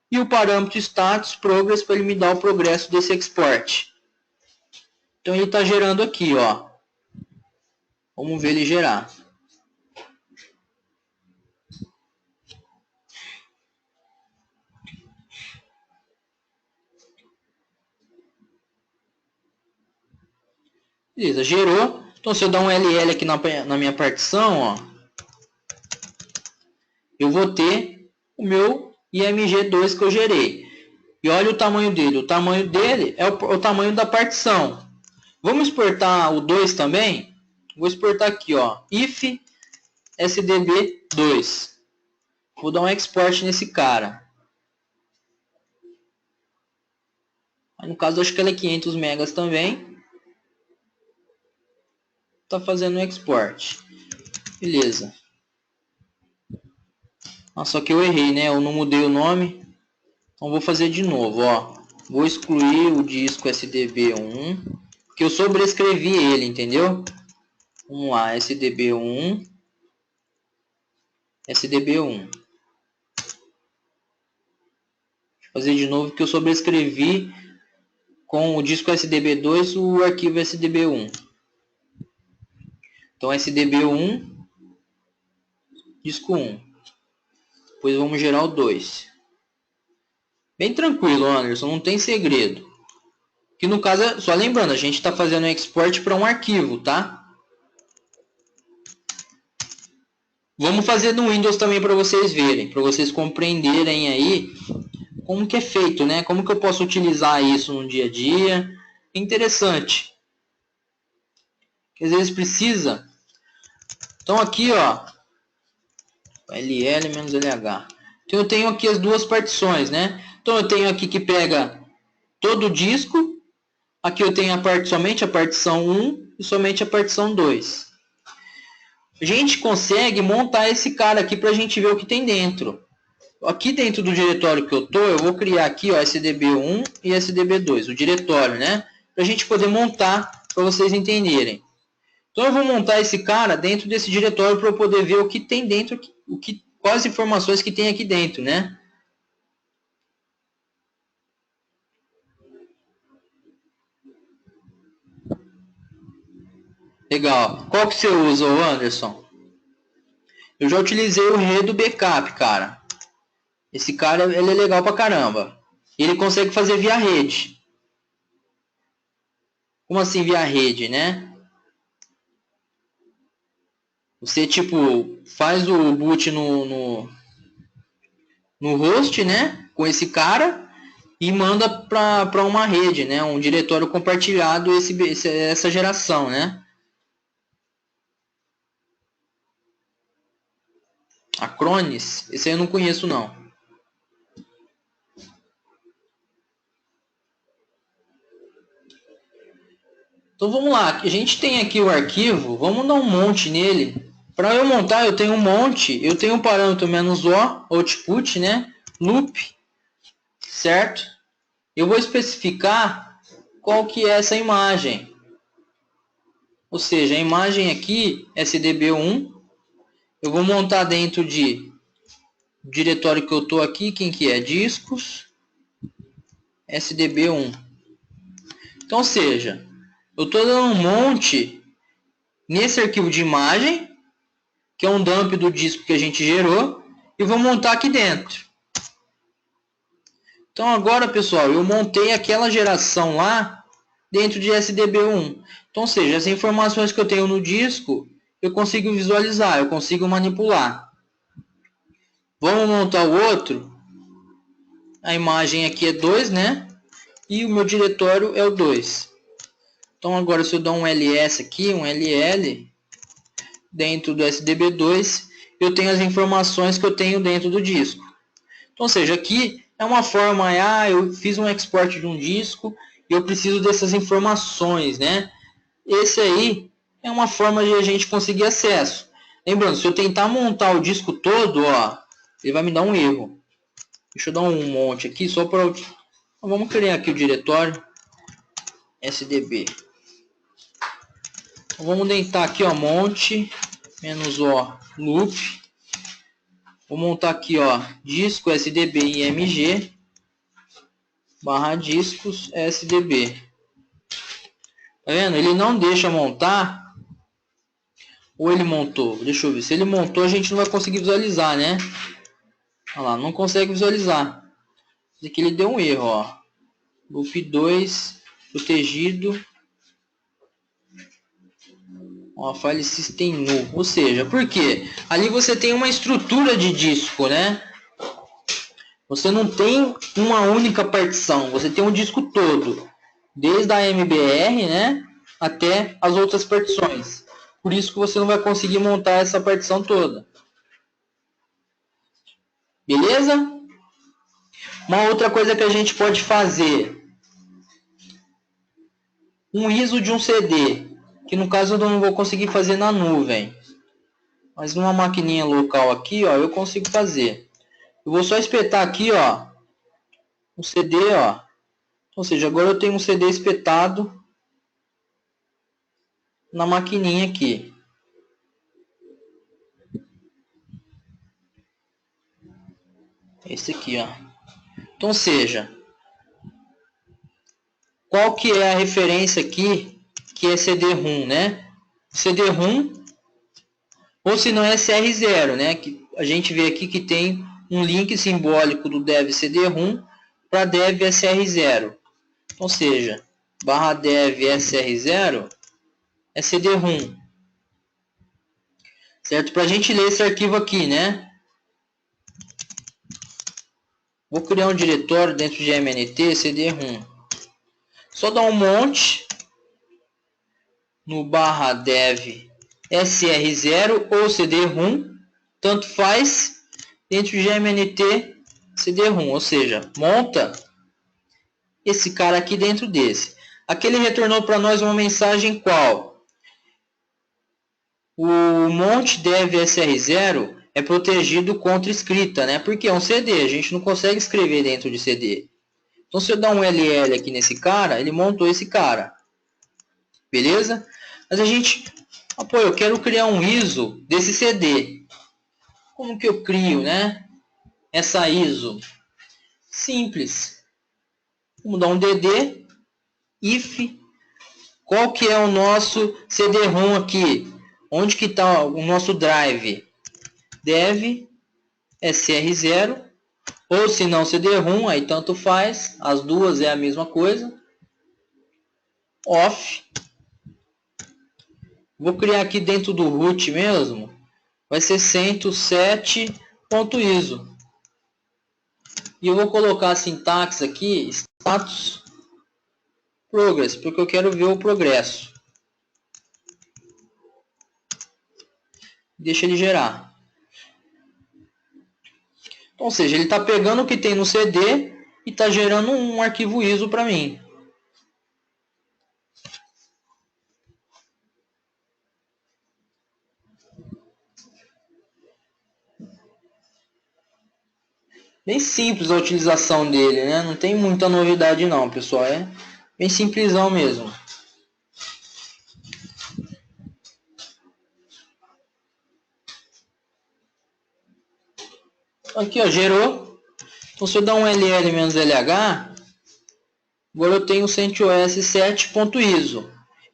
E o parâmetro status progress para ele me dar o progresso desse export. Então ele está gerando aqui, ó. Vamos ver ele gerar. Beleza, gerou. Então se eu dar um LL aqui na minha partição, ó, eu vou ter o meu IMG2 que eu gerei. E olha o tamanho dele. O tamanho dele é o tamanho da partição. Vamos exportar o 2 também? Vou exportar aqui, ó, if sdb2. Vou dar um export nesse cara. No caso, acho que ele é 500 megas também. Tá fazendo o export. Beleza. Só que eu errei, né? Eu não mudei o nome. Então vou fazer de novo, ó. Vou excluir o disco SDB1, porque eu sobrescrevi ele, entendeu? Vamos lá, SDB1. SDB1. Vou fazer de novo porque eu sobrescrevi com o disco SDB2 o arquivo SDB1. Então SDB1, disco 1. Depois vamos gerar o 2. Bem tranquilo, Anderson, não tem segredo. Que no caso, só lembrando, a gente está fazendo export para um arquivo, tá? Vamos fazer no Windows também para vocês verem, para vocês compreenderem aí como que é feito, né? Como que eu posso utilizar isso no dia a dia. Interessante. Que às vezes precisa. Então aqui, ó, LL menos LH. Então eu tenho aqui as duas partições, né? Então eu tenho aqui que pega todo o disco. Aqui eu tenho somente a partição 1 e somente a partição 2. A gente consegue montar esse cara aqui para a gente ver o que tem dentro. Aqui dentro do diretório que eu tô, eu vou criar aqui, ó, SDB1 e SDB2, o diretório, né? Para a gente poder montar, para vocês entenderem. Então eu vou montar esse cara dentro desse diretório para eu poder ver o que tem dentro, quais informações que tem aqui dentro, né? Legal. Qual que você usa, ô Anderson? Eu já utilizei o RE do backup, cara. Esse cara, ele é legal pra caramba. Ele consegue fazer via rede. Como assim via rede, né? Você, tipo, faz o boot no host, né? Com esse cara e manda para uma rede, né? Um diretório compartilhado essa geração, né? Acronis? Esse aí eu não conheço, não. Então vamos lá. A gente tem aqui o arquivo. Vamos dar um monte nele. Para eu montar, eu tenho um monte. Eu tenho um parâmetro "-o", output, né? Loop, certo? Eu vou especificar qual que é essa imagem. Ou seja, a imagem aqui é SDB1. Eu vou montar dentro de diretório que eu estou aqui, quem que é? Discos, SDB1. Então, ou seja, eu estou dando um monte nesse arquivo de imagem, que é um dump do disco que a gente gerou, e vou montar aqui dentro. Então agora, pessoal, eu montei aquela geração lá dentro de SDB1. Então, ou seja, as informações que eu tenho no disco, eu consigo visualizar, eu consigo manipular. Vamos montar o outro. A imagem aqui é 2, né? E o meu diretório é o 2. Então agora se eu dar um ls aqui, um ll, dentro do SDB2, eu tenho as informações que eu tenho dentro do disco. Então, ou seja, aqui é uma forma, eu fiz um export de um disco e eu preciso dessas informações, né? Esse aí é uma forma de a gente conseguir acesso. Lembrando, se eu tentar montar o disco todo, ó, ele vai me dar um erro. Deixa eu dar um monte aqui só para... Vamos criar aqui o diretório SDB. Então, vamos tentar aqui, ó, monte, -o, loop. Vou montar aqui, ó, disco SDB IMG barra discos SDB. Tá vendo? Ele não deixa montar. Ou ele montou? Deixa eu ver. Se ele montou, a gente não vai conseguir visualizar, né? Olha lá, não consegue visualizar. Isso aqui ele deu um erro, ó. Loop 2 protegido. Ó, file system null. Ou seja, por quê? Ali você tem uma estrutura de disco, né? Você não tem uma única partição, você tem um disco todo, desde a MBR, né, até as outras partições. Por isso que você não vai conseguir montar essa partição toda. Beleza? Uma outra coisa que a gente pode fazer, um ISO de um CD, que no caso eu não vou conseguir fazer na nuvem, mas numa maquininha local aqui, ó, eu consigo fazer. Eu vou só espetar aqui, ó, um CD, ó. Ou seja, agora eu tenho um CD espetado na maquininha aqui. Esse aqui, ó. Então, seja, qual que é a referência aqui, que é CD-ROM, né? CD-ROM, ou se não é CR0, né? Que a gente vê aqui que tem um link simbólico do dev CD-ROM para dev SR0. Ou seja, barra dev SR0 é CD-ROM. Certo? Para a gente ler esse arquivo aqui, né? Vou criar um diretório dentro de MNT CD-ROM. Só dar um monte no barra dev SR0 ou CD-ROM, tanto faz, dentro de MNT CD-ROM, ou seja, monta esse cara aqui dentro desse. Aqui ele retornou para nós uma mensagem qual? O monte dev SR0 é protegido contra escrita, né? Porque é um CD, a gente não consegue escrever dentro de CD. Então se eu dar um LL aqui nesse cara, ele montou esse cara. Beleza? Mas a gente... Pô, eu quero criar um ISO desse CD. Como que eu crio, né? Essa ISO? Simples. Vamos dar um DD if qual que é o nosso CD-ROM aqui? Onde que está o nosso drive? Dev SR0, ou se não CD-ROM, aí tanto faz, as duas é a mesma coisa. Off. Vou criar aqui dentro do root mesmo, vai ser 107.iso. E eu vou colocar a sintaxe aqui, status progress, porque eu quero ver o progresso. Deixa ele gerar. Então, ou seja, ele está pegando o que tem no CD e está gerando um arquivo ISO para mim. Bem simples a utilização dele, né? Não tem muita novidade não, pessoal. É bem simplesão mesmo. Aqui, ó, gerou. Então, se eu dar um ll-lh, agora eu tenho o CentOS 7.iso.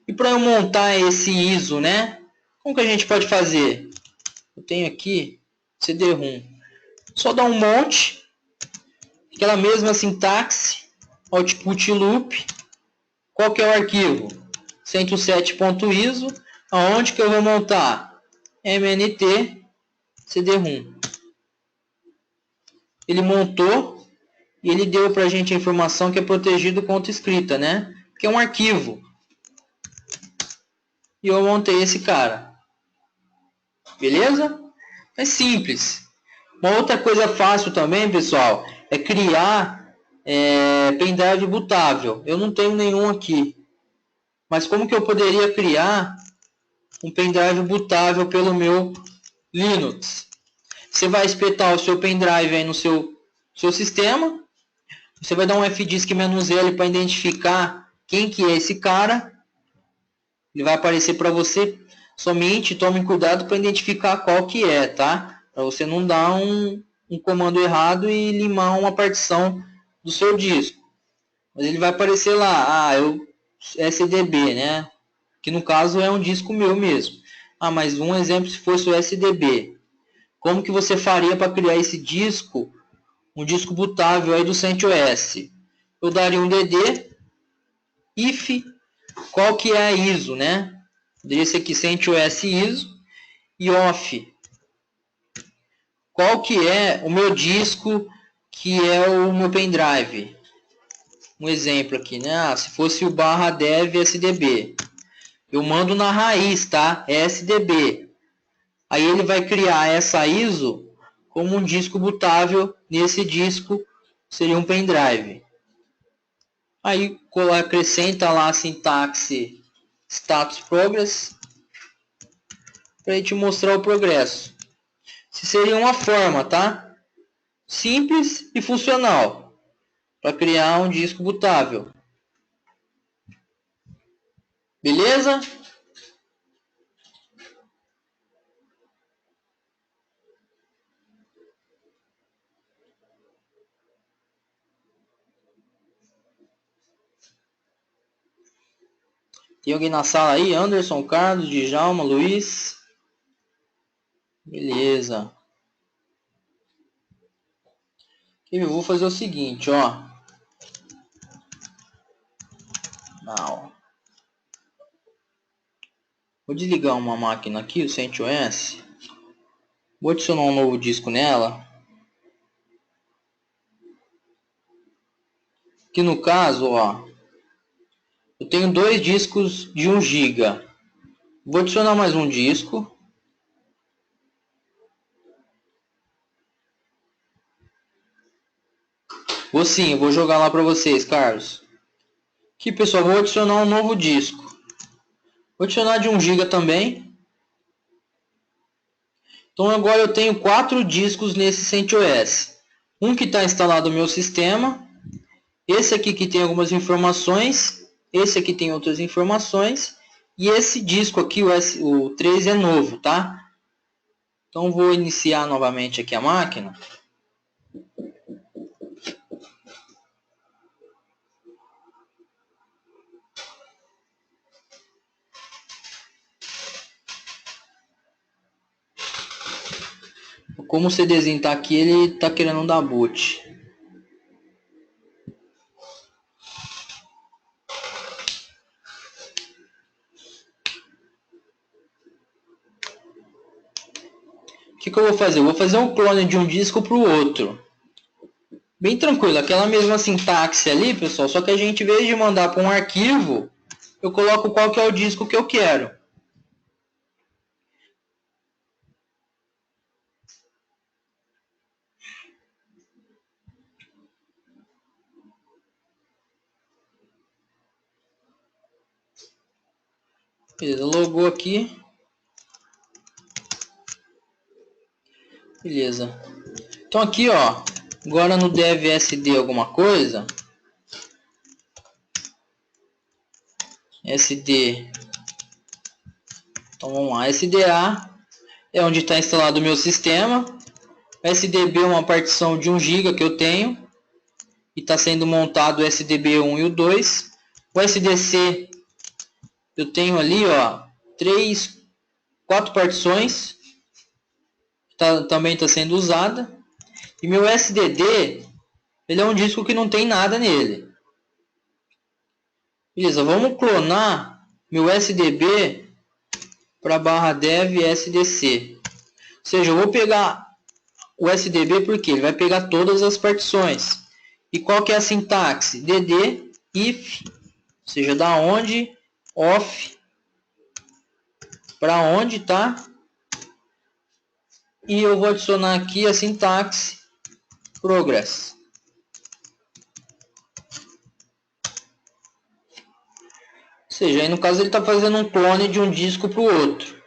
E para eu montar esse ISO, né? Como que a gente pode fazer? Eu tenho aqui CD-ROM. Só dar um monte, aquela mesma sintaxe, output loop. Qual que é o arquivo? 107.iso. Aonde que eu vou montar? mnt CD-ROM. Ele montou e ele deu para a gente a informação que é protegido contra escrita, né? Que é um arquivo. E eu montei esse cara. Beleza? É simples. Uma outra coisa fácil também, pessoal, é criar pendrive bootável. Eu não tenho nenhum aqui. Mas como que eu poderia criar um pendrive bootável pelo meu Linux? Você vai espetar o seu pendrive aí no seu sistema. Você vai dar um fdisk-l para identificar quem que é esse cara. Ele vai aparecer para você. Somente tome cuidado para identificar qual que é, tá? Para você não dar um comando errado e limar uma partição do seu disco. Mas ele vai aparecer lá, SDB, né? Que no caso é um disco meu mesmo. Mas um exemplo se fosse o SDB. Como que você faria para criar esse disco, um disco bootável aí do CentOS? Eu daria um dd if qual que é a ISO, né? Desse aqui CentOS ISO e off. Qual que é o meu disco que é o meu pendrive? Um exemplo aqui, né? Se fosse o /dev SDB, eu mando na raiz, tá? SDB. Aí ele vai criar essa ISO como um disco bootável. Nesse disco seria um pendrive. Aí acrescenta lá a sintaxe status progress para te mostrar o progresso. Isso seria uma forma, tá? Simples e funcional para criar um disco bootável. Beleza? Tem alguém na sala aí? Anderson, Carlos, Djalma, Luiz? Beleza. Eu vou fazer o seguinte, ó. Não. Vou desligar uma máquina aqui, o CentOS. Vou adicionar um novo disco nela. Que no caso, ó, eu tenho dois discos de 1 GB. Vou adicionar mais um disco. Eu vou jogar lá para vocês, Carlos. Aqui, pessoal, vou adicionar um novo disco. Vou adicionar de 1 GB também. Então agora eu tenho 4 discos nesse CentOS. Um que está instalado no meu sistema. Esse aqui que tem algumas informações. Esse aqui tem outras informações. E esse disco aqui, o 3, é novo, tá? Então vou iniciar novamente aqui a máquina. Como o CDzinho tá aqui, ele tá querendo dar boot. O que eu vou fazer? Eu vou fazer um clone de um disco para o outro. Bem tranquilo, aquela mesma sintaxe ali, pessoal, só que a gente, em vez de mandar para um arquivo, eu coloco qual que é o disco que eu quero. Beleza, logou aqui. Beleza. Então aqui, ó, agora no dev sd alguma coisa, sd, então vamos lá, sda é onde está instalado o meu sistema, sdb é uma partição de 1 GB que eu tenho, e está sendo montado o sdb1 e o 2, o sdc eu tenho ali, ó, 4 partições, também está sendo usada, e meu sdd, ele é um disco que não tem nada nele. Beleza, vamos clonar meu SDB para barra dev sdc. Ou seja, eu vou pegar o SDB porque ele vai pegar todas as partições. E qual que é a sintaxe? dd if, ou seja, da onde, off, para onde, tá? E eu vou adicionar aqui a sintaxe progress. Ou seja, aí no caso ele está fazendo um clone de um disco para o outro.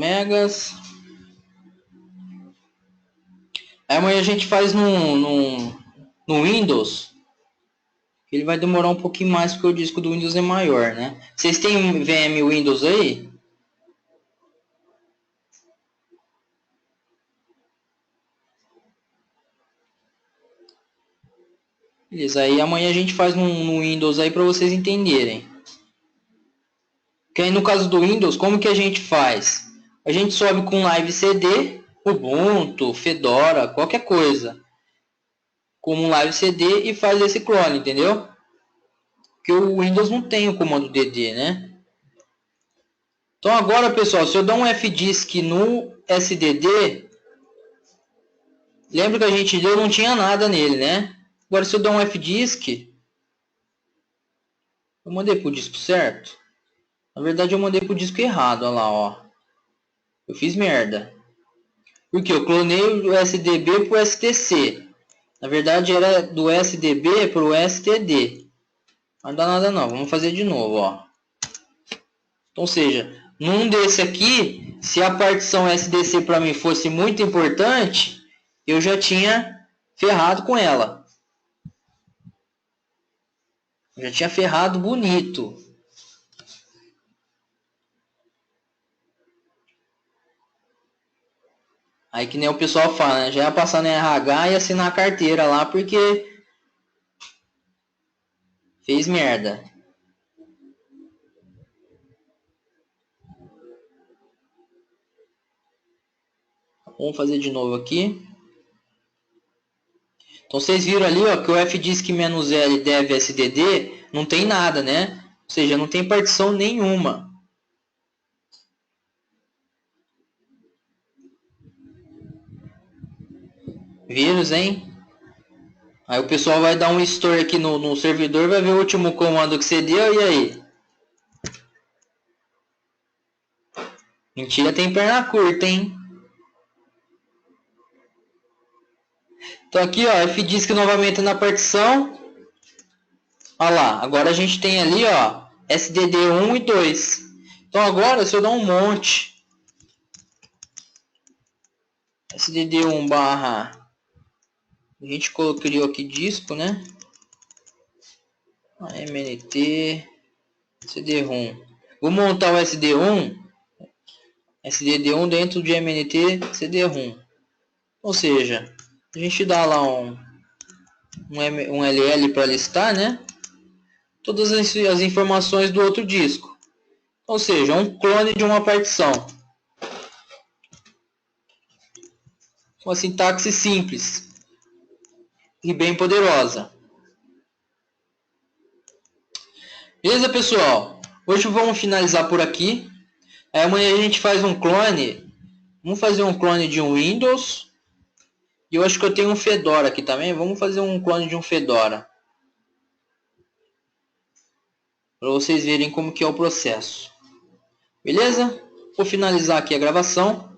megas. Aí amanhã a gente faz no Windows. Ele vai demorar um pouquinho mais porque o disco do Windows é maior, né? Vocês têm VM Windows aí? Beleza, aí amanhã a gente faz no Windows aí para vocês entenderem. Que aí no caso do Windows, como que a gente faz? A gente sobe com Live CD, Ubuntu, Fedora, qualquer coisa. Como um Live CD e faz esse clone, entendeu? Porque o Windows não tem o comando DD, né? Então agora, pessoal, se eu der um fdisk no SDD, lembra que a gente deu, não tinha nada nele, né? Agora se eu der um fdisk, eu mandei para o disco certo? Na verdade eu mandei para o disco errado, olha lá, ó. Eu fiz merda. Porque eu clonei o SDB para o STC. Na verdade era do SDB para o STD. Não dá nada não, vamos fazer de novo, ó. Ou seja, num desse aqui, se a partição SDC para mim fosse muito importante, eu já tinha ferrado com ela. Eu já tinha ferrado bonito. Aí que nem o pessoal fala, né? Já ia passar no RH e assinar a carteira lá porque fez merda. Vamos fazer de novo aqui. Então vocês viram ali, ó, que o fdisk-l dev sdd não tem nada, né? Ou seja, não tem partição nenhuma. Vírus, hein? Aí o pessoal vai dar um store aqui no servidor, vai ver o último comando que você deu, e aí? Mentira, tem perna curta, hein? Então aqui, ó, fdisk novamente na partição. Olha lá, agora a gente tem ali, ó, SDD1 e 2. Então agora, se eu dar um monte, SDD1 barra A gente criou aqui disco, né? MNT CD-ROM. Vou montar o SDD1 dentro de MNT CD-ROM. Ou seja, a gente dá lá um LL para listar, né? Todas as informações do outro disco. Ou seja, um clone de uma partição. Uma sintaxe simples e bem poderosa. Beleza, pessoal? Hoje vamos finalizar por aqui. Aí amanhã a gente faz um clone. Vamos fazer um clone de um Windows. E eu acho que eu tenho um Fedora aqui também. Vamos fazer um clone de um Fedora. Para vocês verem como que é o processo. Beleza? Vou finalizar aqui a gravação.